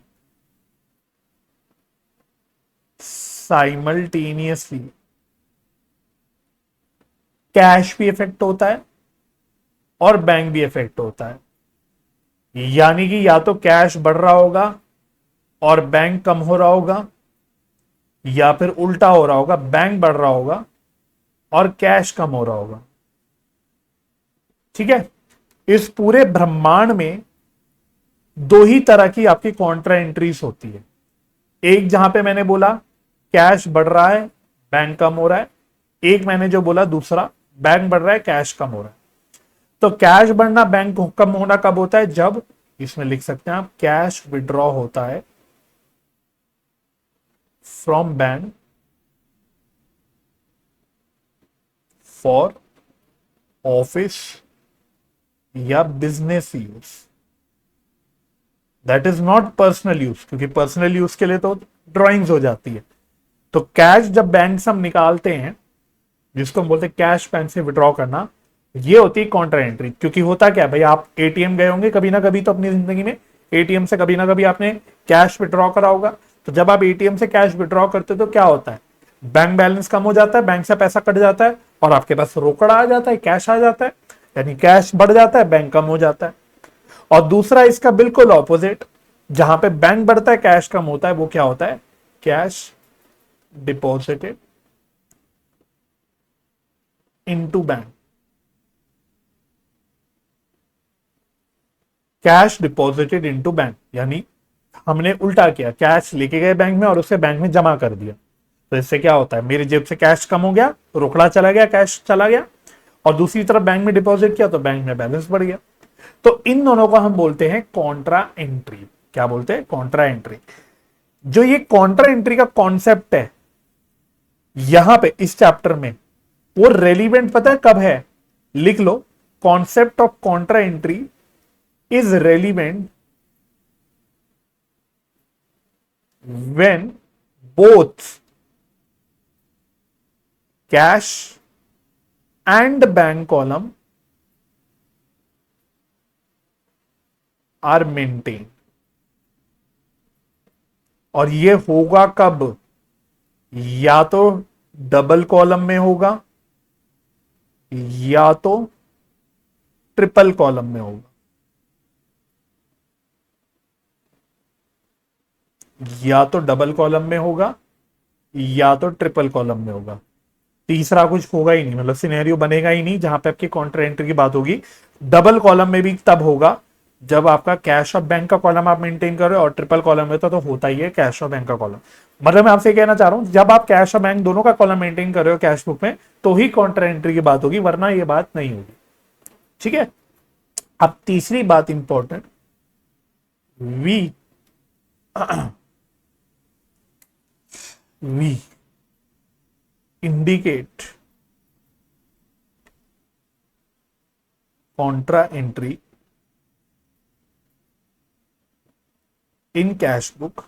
कैश भी इफेक्ट होता है और बैंक भी इफेक्ट होता है। यानी कि या तो कैश बढ़ रहा होगा और बैंक कम हो रहा होगा, या फिर उल्टा हो रहा होगा, बैंक बढ़ रहा होगा और कैश कम हो रहा होगा। ठीक है, इस पूरे ब्रह्मांड में दो ही तरह की आपकी कॉन्ट्रा एंट्रीज होती है। एक जहां पे मैंने बोला कैश बढ़ रहा है, बैंक कम हो रहा है। एक मैंने जो बोला दूसरा, बैंक बढ़ रहा है, कैश कम हो रहा है। तो कैश बढ़ना, बैंक कम होना कब होता है, जब इसमें लिख सकते हैं आप कैश विड्रॉ होता है फ्रॉम बैंक फॉर ऑफिस या business use, that is not personal use, क्योंकि पर्सनल यूज के लिए तो ड्राइंग्स हो जाती है। तो कैश जब बैंक से हम निकालते हैं, जिसको हम बोलते हैं कैश बैंक से विड्रॉ करना, ये होती है कॉन्ट्रा एंट्री। क्योंकि होता क्या है भाई, आप एटीएम गए होंगे कभी ना कभी तो अपनी जिंदगी में, एटीएम से कभी ना कभी आपने कैश विड्रॉ करा होगा। तो जब आप एटीएम से कैश विड्रॉ करते हो तो क्या होता है, बैंक बैलेंस कम हो जाता है, बैंक से पैसा कट जाता है और आपके पास रोकड़ा आ जाता है, कैश आ जाता है, यानी कैश बढ़ जाता है, बैंक कम हो जाता है। और दूसरा इसका बिल्कुल ऑपोजिट, जहां पे बैंक बढ़ता है कैश कम होता है, वो क्या होता है, cash deposited into bank. Cash deposited into bank यानी हमने उल्टा किया, कैश लेके गए बैंक में और उसे बैंक में जमा कर दिया। तो इससे क्या होता है, मेरी जेब से कैश कम हो गया, रोकड़ा चला गया, कैश चला गया, और दूसरी तरफ बैंक में डिपॉजिट किया तो बैंक में बैलेंस बढ़ गया। तो इन दोनों को हम बोलते हैं कॉन्ट्रा एंट्री। क्या बोलते हैं, कॉन्ट्रा एंट्री। जो ये कॉन्ट्रा एंट्री का कॉन्सेप्ट है यहां पे इस चैप्टर में, वो रेलिवेंट पता है कब है, लिख लो, concept of contra entry is relevant when both cash and bank column are maintained। और ये होगा कब, या तो डबल कॉलम में होगा या तो ट्रिपल कॉलम में होगा। या तो डबल कॉलम में होगा या तो ट्रिपल कॉलम में होगा, तीसरा कुछ होगा ही नहीं, मतलब सिनेरियो बनेगा ही नहीं जहां पे आपकी काउंटर एंट्री की बात होगी। डबल कॉलम में भी तब होगा जब आपका कैश और बैंक का कॉलम आप मेंटेन कर रहे हो, और ट्रिपल कॉलम में तो होता ही है कैश और बैंक का कॉलम। मतलब मैं आपसे कहना चाह रहा हूं, जब आप कैश और बैंक दोनों का कॉलम मेंटेन कर रहे हो कैश बुक में, तो ही काउंटर एंट्री की बात होगी, वरना ये बात नहीं होगी। ठीक है। अब तीसरी बात important, we we indicate contra entry in cash book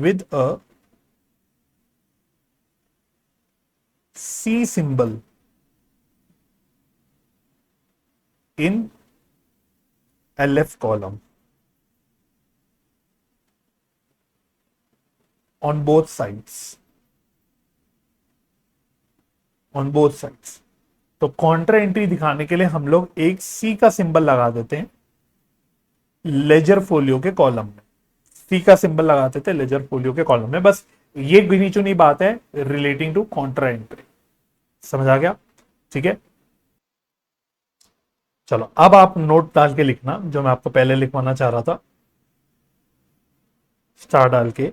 with a C symbol in LF column on both sides। तो कॉन्ट्रा एंट्री दिखाने के लिए हम लोग एक सी का सिंबल लगा देते हैं लेजर फोलियो के कॉलम में। सी का सिंबल लगा देते हैं लेजर फोलियो के कॉलम में। बस ये गिनी चुनी बात है रिलेटिंग टू कॉन्ट्रा एंट्री। समझ आ गया? ठीक है, चलो अब आप नोट डाल के लिखना जो मैं आपको पहले लिखवाना चाह रहा था। स्टार डाल के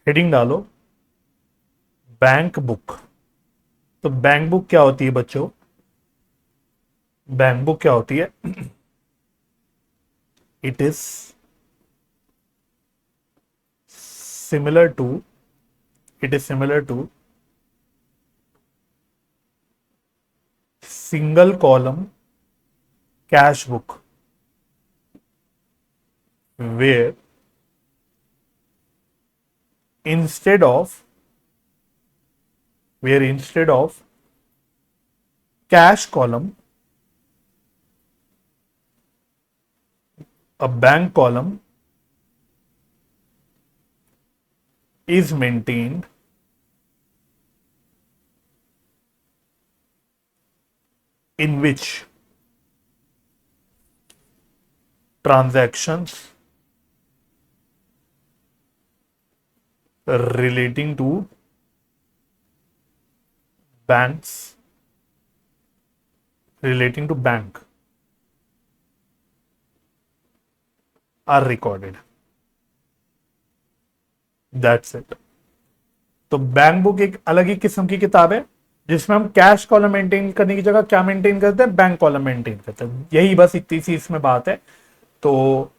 हेडिंग डालो बैंक बुक। तो बैंक बुक क्या होती है बच्चों, बैंक बुक क्या होती है, it is similar to single column cash book where instead of cash column, a bank column is maintained in which transactions relating to banks, relating to bank are recorded। That's it। तो bank book एक अलग ही किस्म की किताब है जिसमें हम cash column maintain करने की जगह क्या मेंटेन करते हैं, बैंक कॉलम मेंटेन करते हैं। यही बस इतनी सी इसमें बात है। तो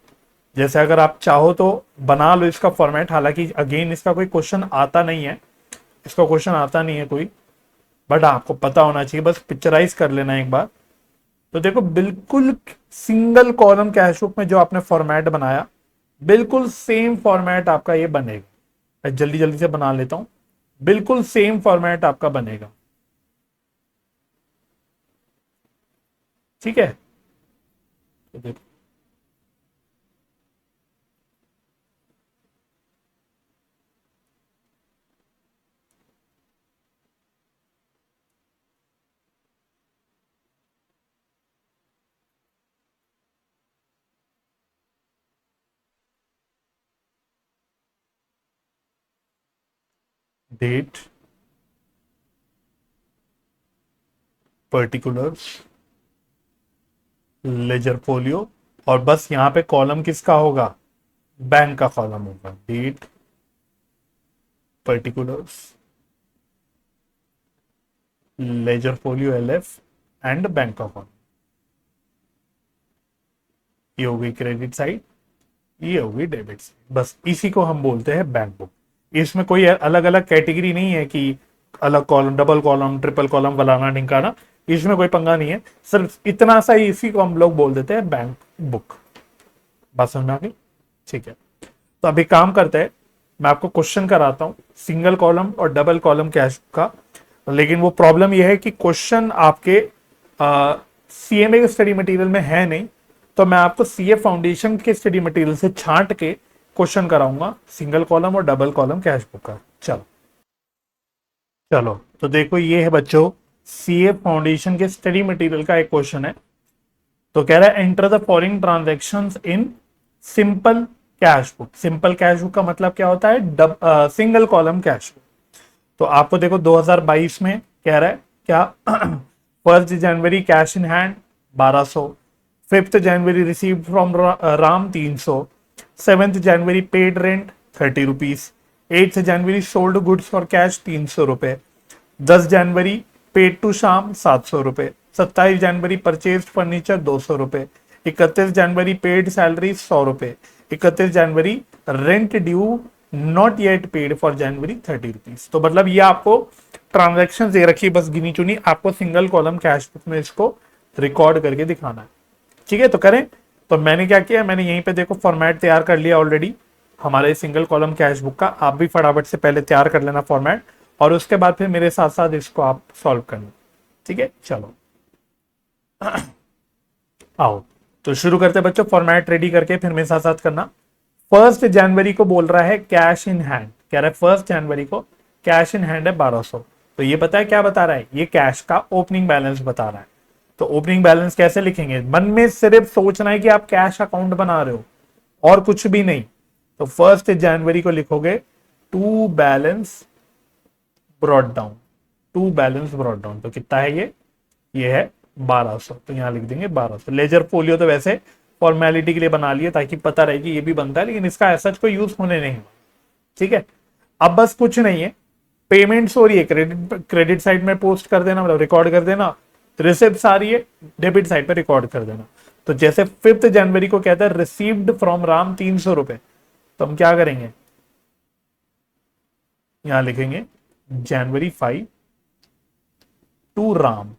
जैसे अगर आप चाहो तो बना लो इसका फॉर्मेट, हालांकि अगेन इसका कोई क्वेश्चन आता नहीं है, इसका क्वेश्चन आता नहीं है कोई, बट आपको पता होना चाहिए, बस पिक्चराइज कर लेना एक बार। तो देखो बिल्कुल सिंगल कॉलम कैश बुक में जो आपने फॉर्मेट बनाया, बिल्कुल सेम फॉर्मेट आपका ये बनेगा। मैं जल्दी जल्दी से बना लेता हूं, बिल्कुल सेम फॉर्मेट आपका बनेगा। ठीक है, तो देखो डेट, पर्टिकुलर्स, लेजर फोलियो, और बस यहां पे कॉलम किसका होगा, बैंक का कॉलम होगा। Date, particulars, ledger folio LF and bank का कॉलम। ये होगी क्रेडिट साइड, ये होगी डेबिट साइड। बस इसी को हम बोलते हैं बैंक बुक। इसमें कोई अलग अलग कैटेगरी नहीं है कि अलग column, double column, triple column, फलाना ढिमकाना, इसमें कोई पंगा नहीं है। सिर्फ इतना सा ही, इसी को हम लोग बोल देते हैं बैंक बुक। बात समझ में आ गई? ठीक है, तो अभी काम करते हैं, मैं आपको क्वेश्चन कराता हूं सिंगल कॉलम और डबल कॉलम कैश का। लेकिन वो प्रॉब्लम यह है कि क्वेश्चन आपके CMA के स्टडी मटेरियल में है नहीं, तो मैं आपको CA फाउंडेशन के स्टडी मटेरियल से छांट के क्वेश्चन कराऊंगा सिंगल कॉलम और डबल कॉलम कैश बुक का। चलो चलो, तो देखो ये है बच्चों CA फाउंडेशन के स्टडी मटेरियल का एक क्वेश्चन है। तो कह रहा है enter the following transactions in simple cash book. Simple cash book का मतलब क्या होता है, सिंगल कॉलम कैश बुक। तो आपको देखो 2022 में कह रहा है क्या 1 January cash in hand 1200, 5 January receive from Ram 300, 7 January paid rent 30 rupees, 8 January sold goods for cash 300 रुपए, 10 जनवरी पेड टू शाम 700 रुपए, 27 जनवरी परचेज फर्नीचर 200 रुपए, 31 जनवरी पेड सैलरी 100 रुपए, 31 January rent due not yet paid for January 30 rupees. तो मतलब ये आपको transaction दे रखी है, बस गिनी चुनी, आपको सिंगल कॉलम कैश बुक में इसको रिकॉर्ड करके दिखाना है। ठीक है, तो करें। तो मैंने क्या किया, मैंने यहीं पे देखो फॉर्मेट तैयार कर लिया ऑलरेडी हमारे सिंगल कॉलम कैश बुक का। आप भी फटाफट से पहले तैयार कर लेना फॉर्मेट, और उसके बाद फिर मेरे साथ साथ इसको आप सॉल्व करना। ठीक है, चलो आओ तो शुरू करते बच्चों, फॉर्मेट रेडी करके फिर मेरे साथ साथ करना। 1 जनवरी को बोल रहा है कैश इन हैंड, कह रहा है 1 जनवरी को कैश इन हैंड है 1200। तो ये पता है क्या बता रहा है, ये कैश का ओपनिंग बैलेंस बता रहा है। तो ओपनिंग बैलेंस कैसे लिखेंगे, मन में सिर्फ सोचना है कि आप कैश अकाउंट बना रहे हो और कुछ भी नहीं। तो 1 जनवरी को लिखोगे to balance brought down, to balance brought down. तो कितना है ये है 1200, तो यहां लिख देंगे 1200। लेजर फोलियो तो वैसे फॉर्मेलिटी के लिए बना लिए ताकि पता रहे कि ये भी बनता है, लेकिन इसका ऐसा कोई यूज होने नहीं। ठीक है, अब बस कुछ नहीं है, पेमेंट्स हो रही है क्रेडिट साइड में पोस्ट कर देना, मतलब रिकॉर्ड कर देना। रिसिप्ट आ रही है डेबिट साइड पे रिकॉर्ड कर देना। तो जैसे 5 जनवरी को कहता है रिसीव्ड फ्रॉम राम 300 रुपए, तो हम क्या करेंगे, यहां लिखेंगे जनवरी 5 टू राम,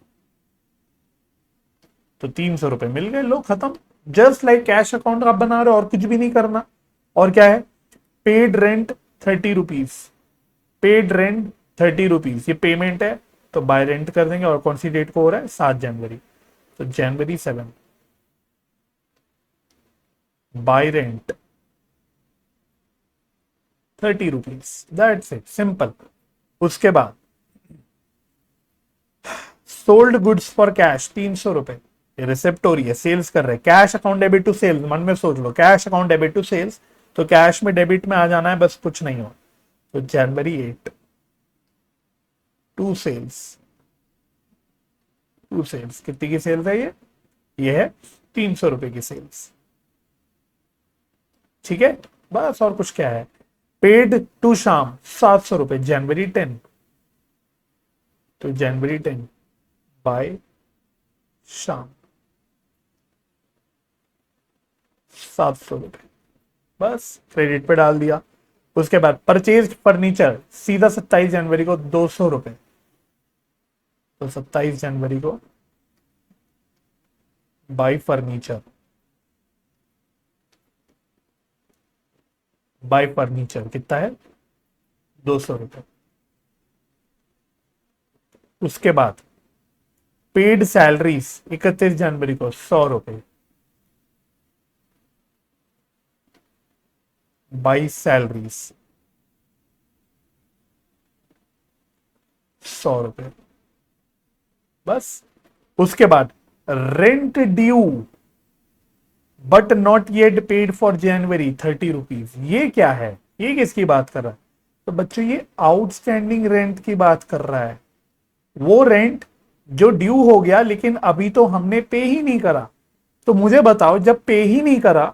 तो 300 रुपए मिल गए, लो खत्म। जस्ट लाइक कैश अकाउंट आप बना रहे हो और कुछ भी नहीं करना। और क्या है, paid rent 30 rupees, paid rent 30 rupees, ये पेमेंट है, तो बाय रेंट कर देंगे। और कौन सी डेट को हो रहा है, 7 जनवरी, तो जनवरी 7 bye rent 30 rupees, that's it, simple. उसके बाद सोल्ड गुड्स फॉर कैश 300 रुपए, रिसिप्ट हो रही है, सेल्स कर रहे हैं, cash account debit to sales, मन में सोच लो cash account debit to sales, तो कैश में डेबिट में आ जाना है, बस कुछ नहीं हो। तो January 8 to sales, to sales, कितनी की सेल्स है ये है 300 रुपए की सेल्स। ठीक है, बस और कुछ क्या है, पेड टू शाम 700 रुपए, जनवरी 10, तो जनवरी 10 बाय शाम 700 रुपए, बस क्रेडिट पे डाल दिया। उसके बाद परचेज फर्नीचर सीधा 27 जनवरी को 200 रुपए, तो 27 जनवरी को बाय फर्नीचर, बाय फर्नीचर कितना है 200 रुपए। उसके बाद पेड सैलरीज 31 जनवरी को 100 रुपए, बाई सैलरीज 100 रुपए, बस। उसके बाद rent due but not yet paid for January 30 rupees, ये क्या है, ये किसकी बात कर रहा है, तो बच्चों ये आउटस्टैंडिंग रेंट की बात कर रहा है, वो रेंट जो ड्यू हो गया लेकिन अभी तो हमने पे ही नहीं करा। तो मुझे बताओ, जब पे ही नहीं करा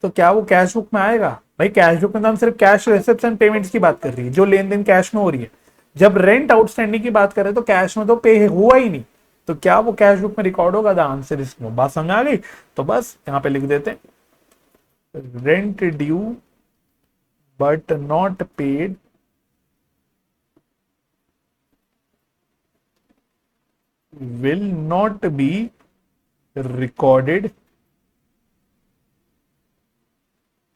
तो क्या वो कैश बुक में आएगा? भाई कैश बुक में तो हम सिर्फ कैश रिसिप्ट्स एंड पेमेंट्स की बात कर रही है, जो लेन देन कैश में हो रही है। जब रेंट आउटस्टैंडिंग की बात करें तो कैश में तो पे हुआ ही नहीं, तो क्या वो कैश बुक में रिकॉर्ड होगा? The answer is no. बात समझ आ गई? तो बस यहां पे लिख देते हैं rent due but not paid will not be recorded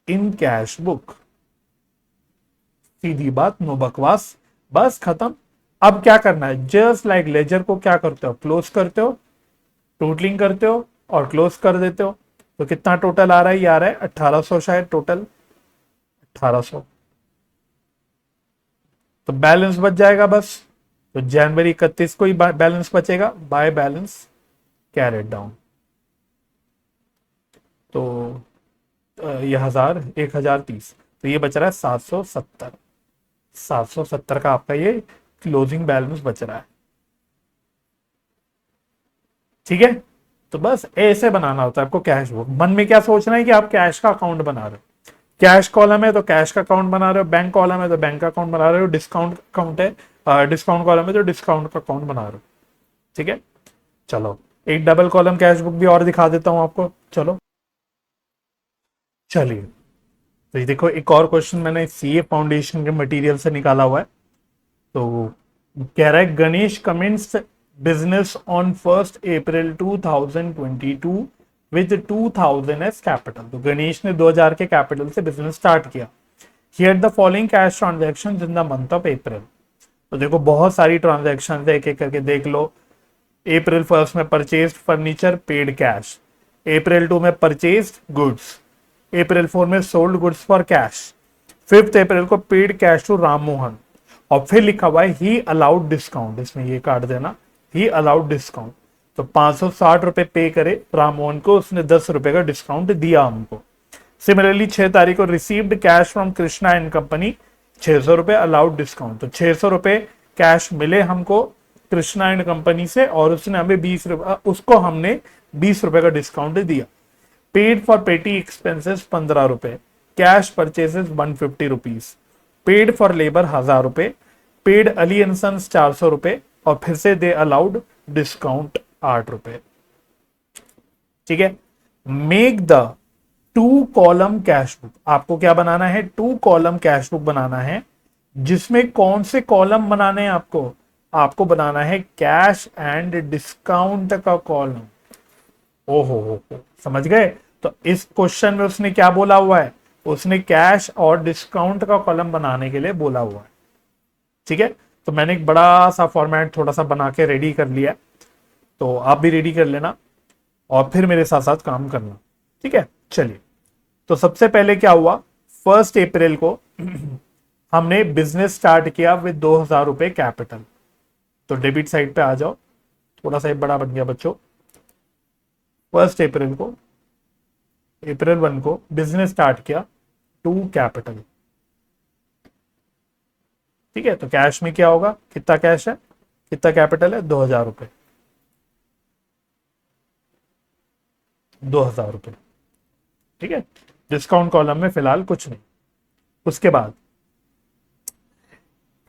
in cash book। सीधी बात, नो बकवास, बस खत्म। अब क्या करना है? जस्ट लाइक लेजर को क्या करते हो? क्लोज करते हो, टोटलिंग करते हो और क्लोज कर देते हो। तो कितना टोटल आ रहा है? ये आ रहा है 1800 शायद टोटल, 1800। तो बैलेंस बच जाएगा बस। तो जनवरी 31 को ही बैलेंस बचेगा, बाय बैलेंस कैरेट डाउन। तो ये 1030, तो ये बच रहा है 770। 770 का आपका ये क्लोजिंग बैलेंस बच रहा है। ठीक है, तो बस ऐसे बनाना होता है आपको कैश बुक। मन में क्या सोचना है कि आप कैश का अकाउंट बना रहे हो, कैश कॉलम है तो कैश का अकाउंट बना रहे हो, बैंक कॉलम है तो बैंक का अकाउंट बना रहे हो, डिस्काउंट अकाउंट है, डिस्काउंट कॉलम है तो डिस्काउंट का अकाउंट बना रहे हो। ठीक है, चलो एक डबल कॉलम कैश बुक भी और दिखा देता हूं आपको। चलो चलिए, तो ये देखो एक और क्वेश्चन मैंने सीए फाउंडेशन के मटेरियल से निकाला हुआ है। तो कह रहा है Ganesh commences business on 1 April 2022 with 2000 as capital. तो गणेश ने 2000 के कैपिटल से बिजनेस स्टार्ट किया। Here the following cash transaction in the month of April. तो देखो बहुत सारी ट्रांजैक्शन है, एक एक करके देख लो। अप्रैल 1 में purchase furniture paid cash, April 2 में परचेज गुड्स, अप्रैल 4 में sold goods for cash, 5 April को paid cash to Ram Mohan, और फिर लिखा हुआ है ही अलाउड डिस्काउंट, इसमें ये काट देना, ही अलाउड डिस्काउंट। तो 560 रुपए पे करे राम मोहन को, उसने 10 रुपए का डिस्काउंट दिया हमको। सिमिलरली 6 तारीख को received cash from Krishna and company, 600 रुपए अलाउड डिस्काउंट। तो 600 रुपए कैश मिले हमको कृष्णा एंड कंपनी से, और उसने हमें 20 रुपए, उसको हमने 20 रुपए का डिस्काउंट दिया। पेड फॉर पेटी एक्सपेंसेस 15 रुपए, cash purchases 150 rupees, paid for labour 1000 रुपए, पेड अली एंड सन्स 400 रुपए, और फिर से दे अलाउड डिस्काउंट 8 रुपए। ठीक है, make the 2 column cash book. आपको क्या बनाना है? 2 कॉलम कैश बुक बनाना है, जिसमें कौन से कॉलम बनाने हैं आपको? आपको बनाना है कैश एंड डिस्काउंट का कॉलम। ओहो हो, समझ गए? तो इस क्वेश्चन में उसने क्या बोला हुआ है? उसने कैश और डिस्काउंट का कॉलम बनाने के लिए बोला हुआ है। ठीक है, तो मैंने एक बड़ा सा फॉर्मेट थोड़ा सा बना के रेडी कर लिया, तो आप भी रेडी कर लेना और फिर मेरे साथ साथ काम करना। ठीक है, चलिए, तो सबसे पहले क्या हुआ? 1 अप्रैल को हमने बिजनेस स्टार्ट किया विद 2000 रुपए कैपिटल। तो डेबिट साइड पे आ जाओ, थोड़ा सा बड़ा बन गया बच्चों। 1 अप्रैल को, अप्रैल 1 को बिजनेस स्टार्ट किया, 2 कैपिटल। ठीक है, तो कैश में क्या होगा? कितना कैश है, कितना कैपिटल है? 2000 रुपए, 2000 रुपए। ठीक है, डिस्काउंट कॉलम में फिलहाल कुछ नहीं। उसके बाद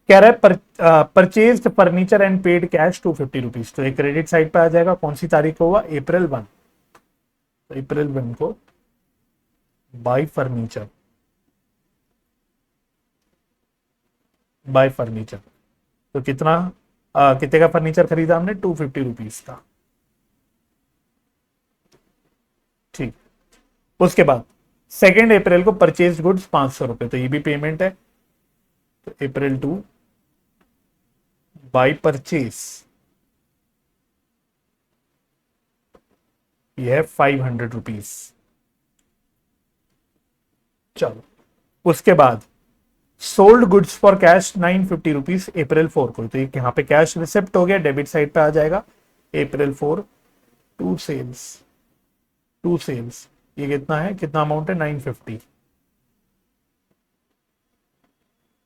कह रहा है purchase furniture and paid cash 250 rupees. तो एक क्रेडिट साइड पे आ जाएगा। कौन सी तारीख को हुआ? अप्रैल 1। तो अप्रैल 1 को बाय फर्नीचर, बाय फर्नीचर। तो कितना कितने का फर्नीचर खरीदा हमने? 250 रुपीज का। ठीक, उसके बाद 2 अप्रैल को परचेज गुड्स 500 रुपए। तो ये भी पेमेंट है। तो अप्रैल 2 बाय परचेज, ये है 500 रुपीज। चलो, उसके बाद sold goods for cash 950 rupees April 4 को। तो यहाँ पे कैश रिसिप्ट हो गया, डेबिट साइड पे आ जाएगा। अप्रैल 4 टू सेल्स, टू सेल्स, ये कितना है? कितना अमाउंट है? 950।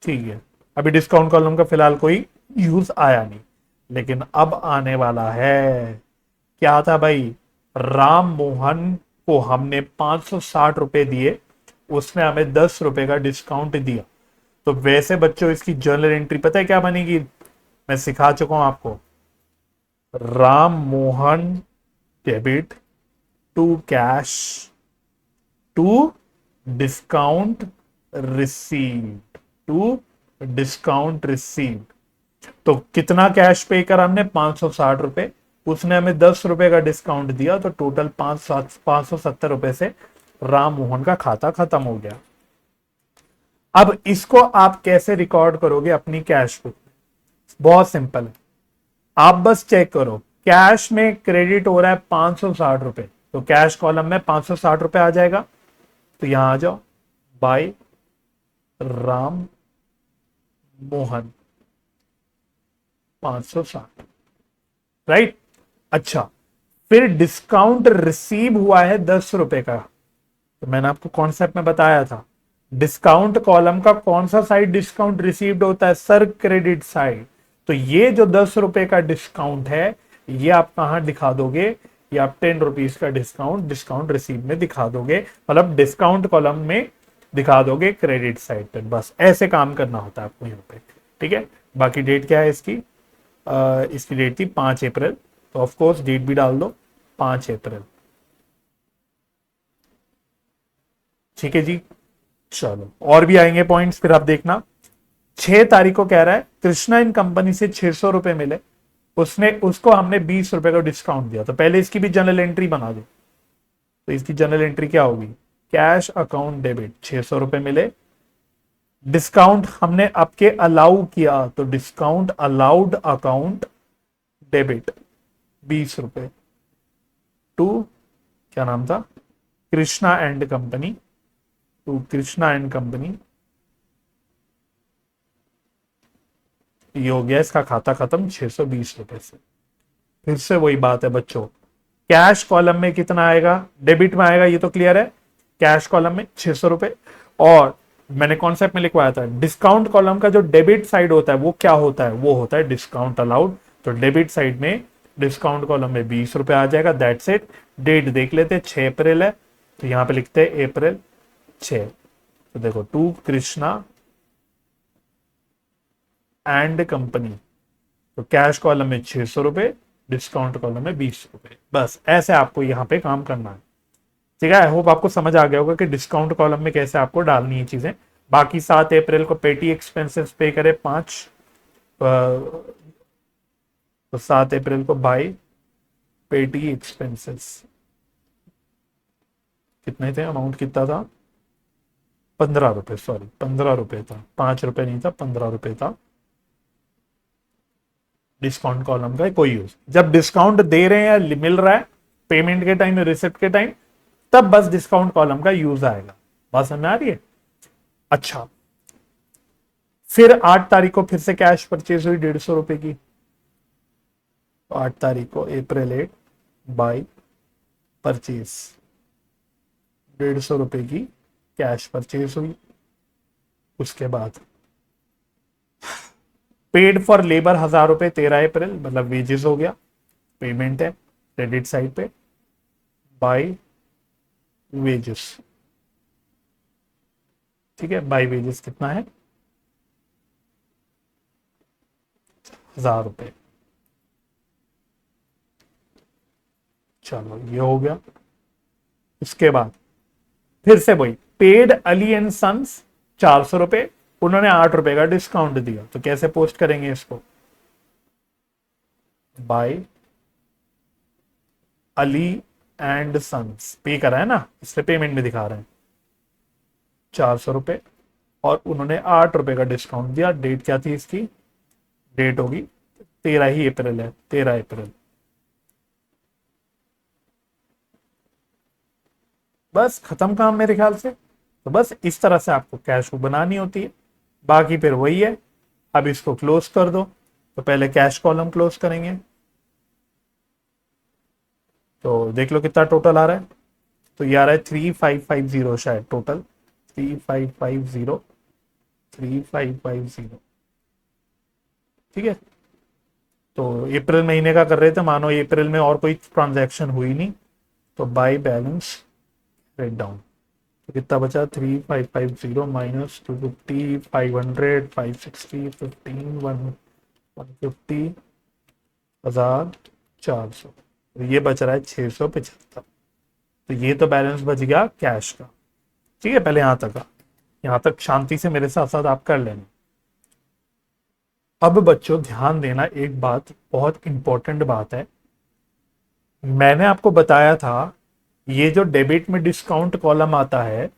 ठीक है, अभी डिस्काउंट कॉलम का फिलहाल कोई यूज आया नहीं, लेकिन अब आने वाला है। क्या था भाई, राम मोहन को हमने 560 रुपए दिए, उसने हमें 10 रुपए का डिस्काउंट दिया। तो वैसे बच्चों इसकी जर्नल एंट्री पता है क्या बनेगी, मैं सिखा चुका हूं आपको। Ram Mohan debit to cash to discount received, to discount received. तो कितना कैश पे करा हमने, 560 रुपए, उसने हमें 10 रुपए का डिस्काउंट दिया, तो टोटल 570 रुपए से राम मोहन का खाता खत्म हो गया। अब इसको आप कैसे रिकॉर्ड करोगे अपनी कैश बुक, बहुत सिंपल है। आप बस चेक करो, कैश में क्रेडिट हो रहा है 560 रुपए, तो कैश कॉलम में 560 रुपए आ जाएगा। तो यहां आ जाओ, बाय राम मोहन 560, राइट। अच्छा, फिर डिस्काउंट रिसीव हुआ है 10 रुपए का। तो मैंने आपको कॉन्सेप्ट में बताया था, डिस्काउंट कॉलम का कौन सा साइड डिस्काउंट रिसीव्ड होता है, सर क्रेडिट साइड। तो ये जो 10 रुपए का डिस्काउंट है, ये आप कहां दिखा दोगे, ये आप 10 रुपीज का डिस्काउंट डिस्काउंट रिसीव में दिखा दोगे, मतलब डिस्काउंट कॉलम में दिखा दोगे क्रेडिट साइड पे। बस ऐसे काम करना होता है आपको यहाँ पे, ठीक है। बाकी डेट क्या है इसकी, इसकी डेट थी 5 अप्रैल, तो ऑफकोर्स डेट भी डाल दो 5 अप्रैल, ठीक है जी। चलो और भी आएंगे पॉइंट्स, फिर आप देखना। 6 तारीख को कह रहा है कृष्णा इन कंपनी से 600 रुपए मिले, उसने उसको हमने 20 रुपए का डिस्काउंट दिया। तो पहले इसकी भी जनरल एंट्री बना दो। तो इसकी जनरल एंट्री क्या होगी, कैश अकाउंट डेबिट 600 रुपए मिले, डिस्काउंट हमने आपके अलाउ किया, तो डिस्काउंट अलाउड अकाउंट डेबिट 20 रुपए टू, क्या नाम था, Krishna and company, to Krishna and company. ये हो गया इसका खाता खत्म 620 रुपए से। फिर से वही बात है बच्चों, कैश कॉलम में कितना आएगा, डेबिट में आएगा, ये तो क्लियर है। कैश कॉलम में 600 रुपए, और मैंने कॉन्सेप्ट में लिखवाया था डिस्काउंट कॉलम का जो डेबिट साइड होता है वो क्या होता है, वो होता है डिस्काउंट अलाउड। तो डेबिट साइड में डिस्काउंट कॉलम में 20 रुपए आ जाएगा, दैट्स इट। डेट देख लेते, 6 अप्रैल है, तो यहां पे लिखते हैं अप्रैल 6। तो देखो, टू कृष्णा एंड कंपनी, तो कैश कॉलम में 600 रुपए, डिस्काउंट कॉलम में 20 रुपए। बस ऐसे आपको यहां पे काम करना है, ठीक है। आई होप आपको समझ आ गया होगा कि डिस्काउंट कॉलम में कैसे आपको डालनी है चीजें। बाकी 7 अप्रैल को पेटी एक्सपेंसेस पे करे 5, तो 7 अप्रैल को बाई पेटी एक्सपेंसेस कितने थे, अमाउंट कितना था, 15 रुपए, सॉरी 15 रुपए था, 5 रुपए नहीं था, 15 रुपए था। डिस्काउंट कॉलम का कोई यूज, जब डिस्काउंट दे रहे हैं या मिल रहा है पेमेंट के टाइम, रिसिप्ट के टाइम, तब बस डिस्काउंट कॉलम का यूज आएगा। बात समझ में आ रही है। अच्छा, फिर 8 तारीख को फिर से कैश परचेज हुई 150 रुपए की, तो 8 तारीख को अप्रैल 8 बाई परचेज 150 रुपए की कैश परचेज हुई। उसके बाद पेड फॉर लेबर 1000 रुपए 13 अप्रैल, मतलब वेजेस हो गया, पेमेंट है क्रेडिट साइड पे, बाई वेजेस, ठीक है। बाई वेजेस कितना है, 1000 रुपए। चलो ये हो गया। इसके बाद फिर से वही पेड अली एंड सन्स 400 रुपए, उन्होंने 8 रुपए का डिस्काउंट दिया। तो कैसे पोस्ट करेंगे इसको, बाय अली एंड सन्स, पे करा है ना, इसलिए पेमेंट में दिखा रहे हैं 400 रुपए, और उन्होंने 8 रुपए का डिस्काउंट दिया। डेट क्या थी इसकी, डेट होगी 13 ही अप्रैल है, 13 अप्रैल। बस खत्म काम मेरे ख्याल से। तो बस इस तरह से आपको कैश बुक बनानी होती है, बाकी फिर वही है। अब इसको क्लोज कर दो, तो पहले कैश कॉलम क्लोज करेंगे, तो देख लो कितना टोटल आ रहा है। तो ये आ रहा है 3550 शायद टोटल, 3550, 3550। ठीक है, तो अप्रैल महीने का कर रहे थे, मानो अप्रैल में और कोई ट्रांजैक्शन हुई नहीं, तो बाय बैलेंस रेट डाउन। तो कितना बचा, 3550 माइनस 250, 500, 560, 15, 150, 1400, तो ये बच रहा है 675। तो ये तो बैलेंस बच गया कैश का। ठीक है, पहले यहां तक का, यहां तक शांति से मेरे साथ साथ आप कर लेना। अब बच्चों ध्यान देना, एक बात बहुत इंपॉर्टेंट बात है, मैंने आपको बताया था ये जो डेबिट में डिस्काउंट कॉलम आता है,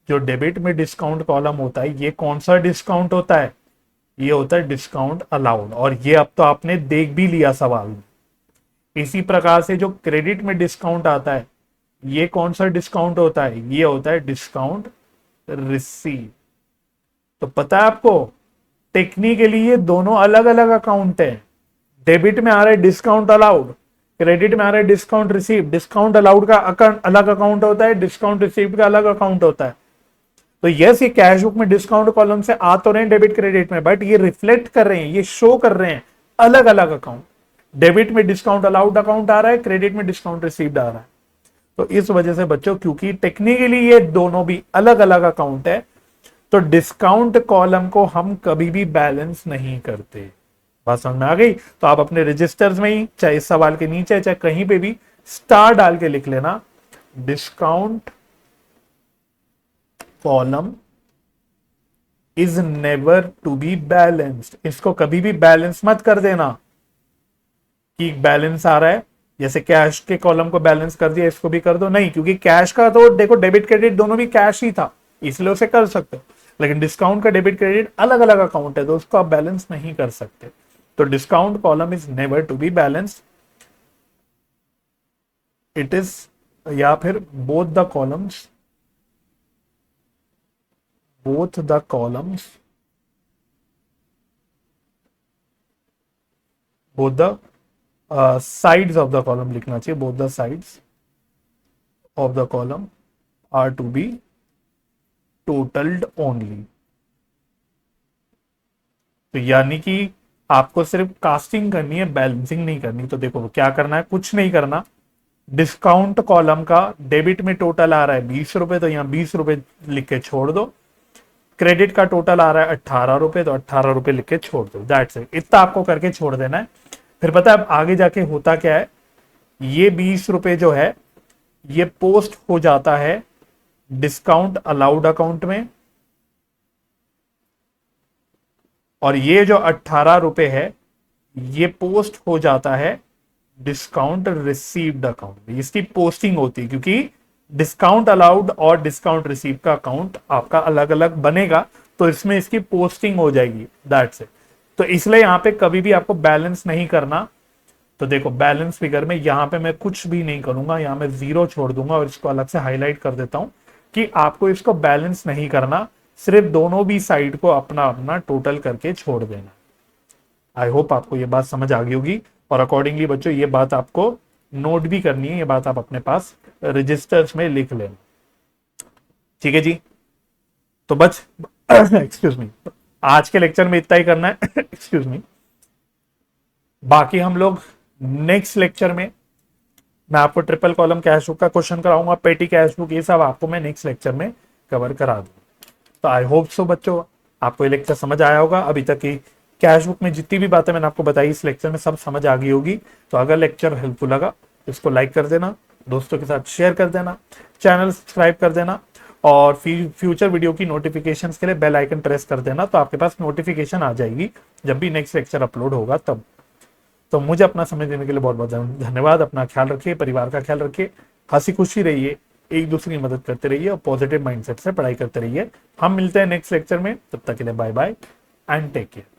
जो डेबिट में डिस्काउंट कॉलम होता है, ये कौन सा डिस्काउंट होता है, ये होता है डिस्काउंट अलाउड। और ये अब तो आपने देख भी लिया सवाल में। इसी प्रकार से जो क्रेडिट में डिस्काउंट आता है, ये कौन सा डिस्काउंट होता है, ये होता है डिस्काउंट रिसीव। तो पता है आपको, टेक्निकली ये दोनों अलग अलग अकाउंट है। डेबिट में आ रहा है डिस्काउंट अलाउड, क्रेडिट में आ रहा है डिस्काउंट रिसीव। डिस्काउंट अलाउड का अलग अकाउंट होता है, डिस्काउंट रिसीव का अलग अकाउंट होता है। तो यस, ये कैश बुक में डिस्काउंट कॉलम से आ तो रहे हैं डेबिट क्रेडिट में, बट ये रिफ्लेक्ट कर रहे हैं, ये शो कर रहे हैं अलग अलग अकाउंट। डेबिट में डिस्काउंट अलाउड अकाउंट आ रहा है, क्रेडिट में डिस्काउंट रिसीव्ड आ रहा है। तो इस वजह से बच्चों, क्योंकि टेक्निकली ये दोनों भी अलग अलग अकाउंट है, तो डिस्काउंट कॉलम को हम कभी भी बैलेंस नहीं करते। बात समझ में आ गई? तो आप अपने रजिस्टर्स में ही, चाहे इस सवाल के नीचे चाहे कहीं पे भी, स्टार डाल के लिख लेना, discount column is never to be balanced. इसको कभी भी बैलेंस मत कर देना कि बैलेंस आ रहा है, जैसे कैश के कॉलम को बैलेंस कर दिया, इसको भी कर दो, नहीं, क्योंकि कैश का तो देखो डेबिट क्रेडिट दोनों भी कैश ही था, इसलिए उसे कर सकते हो। लेकिन डिस्काउंट का डेबिट क्रेडिट अलग अलग अकाउंट है, तो उसको आप बैलेंस नहीं कर सकते। तो discount column is never to be balanced, it is, या फिर both the columns, both the columns, both the sides of the column लिखना चाहिए, both the sides of the column are to be totaled only। तो यानी कि आपको सिर्फ casting करनी है, बैलेंसिंग नहीं करनी। तो देखो क्या करना है, कुछ नहीं करना, डिस्काउंट कॉलम का डेबिट में टोटल आ रहा है 20 रुपए, तो यहां 20 रुपए लिख के छोड़ दो। क्रेडिट का टोटल आ रहा है 18 रुपए, तो 18 रुपए लिख के छोड़ दो। दैट्स इट, इतना आपको करके छोड़ देना है। फिर पता है आगे जाके होता क्या है, ये 20 रुपए जो है ये पोस्ट हो जाता है डिस्काउंट अलाउड अकाउंट में, और ये जो 18 रुपए है ये पोस्ट हो जाता है डिस्काउंट रिसीव्ड अकाउंट में। इसकी पोस्टिंग होती है, क्योंकि डिस्काउंट अलाउड और डिस्काउंट रिसीव का अकाउंट आपका अलग अलग बनेगा, तो इसमें इसकी पोस्टिंग हो जाएगी। That's it. तो इसलिए यहां पे कभी भी आपको बैलेंस नहीं करना। तो देखो बैलेंस फिगर में यहां पे मैं कुछ भी नहीं करूंगा, यहां मैं 0 छोड़ दूंगा और इसको अलग से हाईलाइट कर देता हूं कि आपको इसको बैलेंस नहीं करना, सिर्फ दोनों भी साइड को अपना अपना टोटल करके छोड़ देना। आई होप आपको ये बात समझ आ गई होगी, और अकॉर्डिंगली बच्चों ये बात आपको नोट भी करनी है, ये बात आप अपने पास रजिस्टर्स में लिख लेना। ठीक है जी, तो बस एक्सक्यूज मी, आज के लेक्चर में इतना ही करना है एक्सक्यूज मी। बाकी हम लोग नेक्स्ट लेक्चर में मैं आपको ट्रिपल कॉलम कैश बुक का क्वेश्चन कराऊंगा, पेटी कैश बुक, ये सब आपको मैं नेक्स्ट लेक्चर में कवर करा दूंगा। तो आई होप सो बच्चों आपको ये लेक्चर समझ आया होगा। अभी तक की कैश बुक में जितनी भी बातें मैंने आपको बताई इस लेक्चर में सब समझ आ गई होगी। तो अगर लेक्चर हेल्पफुल लगा तो इसको लाइक कर देना, दोस्तों के साथ शेयर कर देना, चैनल सब्सक्राइब कर देना, और फ्यूचर वीडियो की नोटिफिकेशंस के लिए बेल आइकन प्रेस कर देना, तो आपके पास नोटिफिकेशन आ जाएगी जब भी नेक्स्ट लेक्चर अपलोड होगा तब। तो मुझे अपना समय देने के लिए बहुत बहुत धन्यवाद। अपना ख्याल रखिए, परिवार का ख्याल रखिए, हंसी खुशी रहिए, एक दूसरे की मदद करते रहिए और पॉजिटिव माइंडसेट से पढ़ाई करते रहिए। हम मिलते हैं नेक्स्ट लेक्चर में, तब तक के लिए bye bye and take care.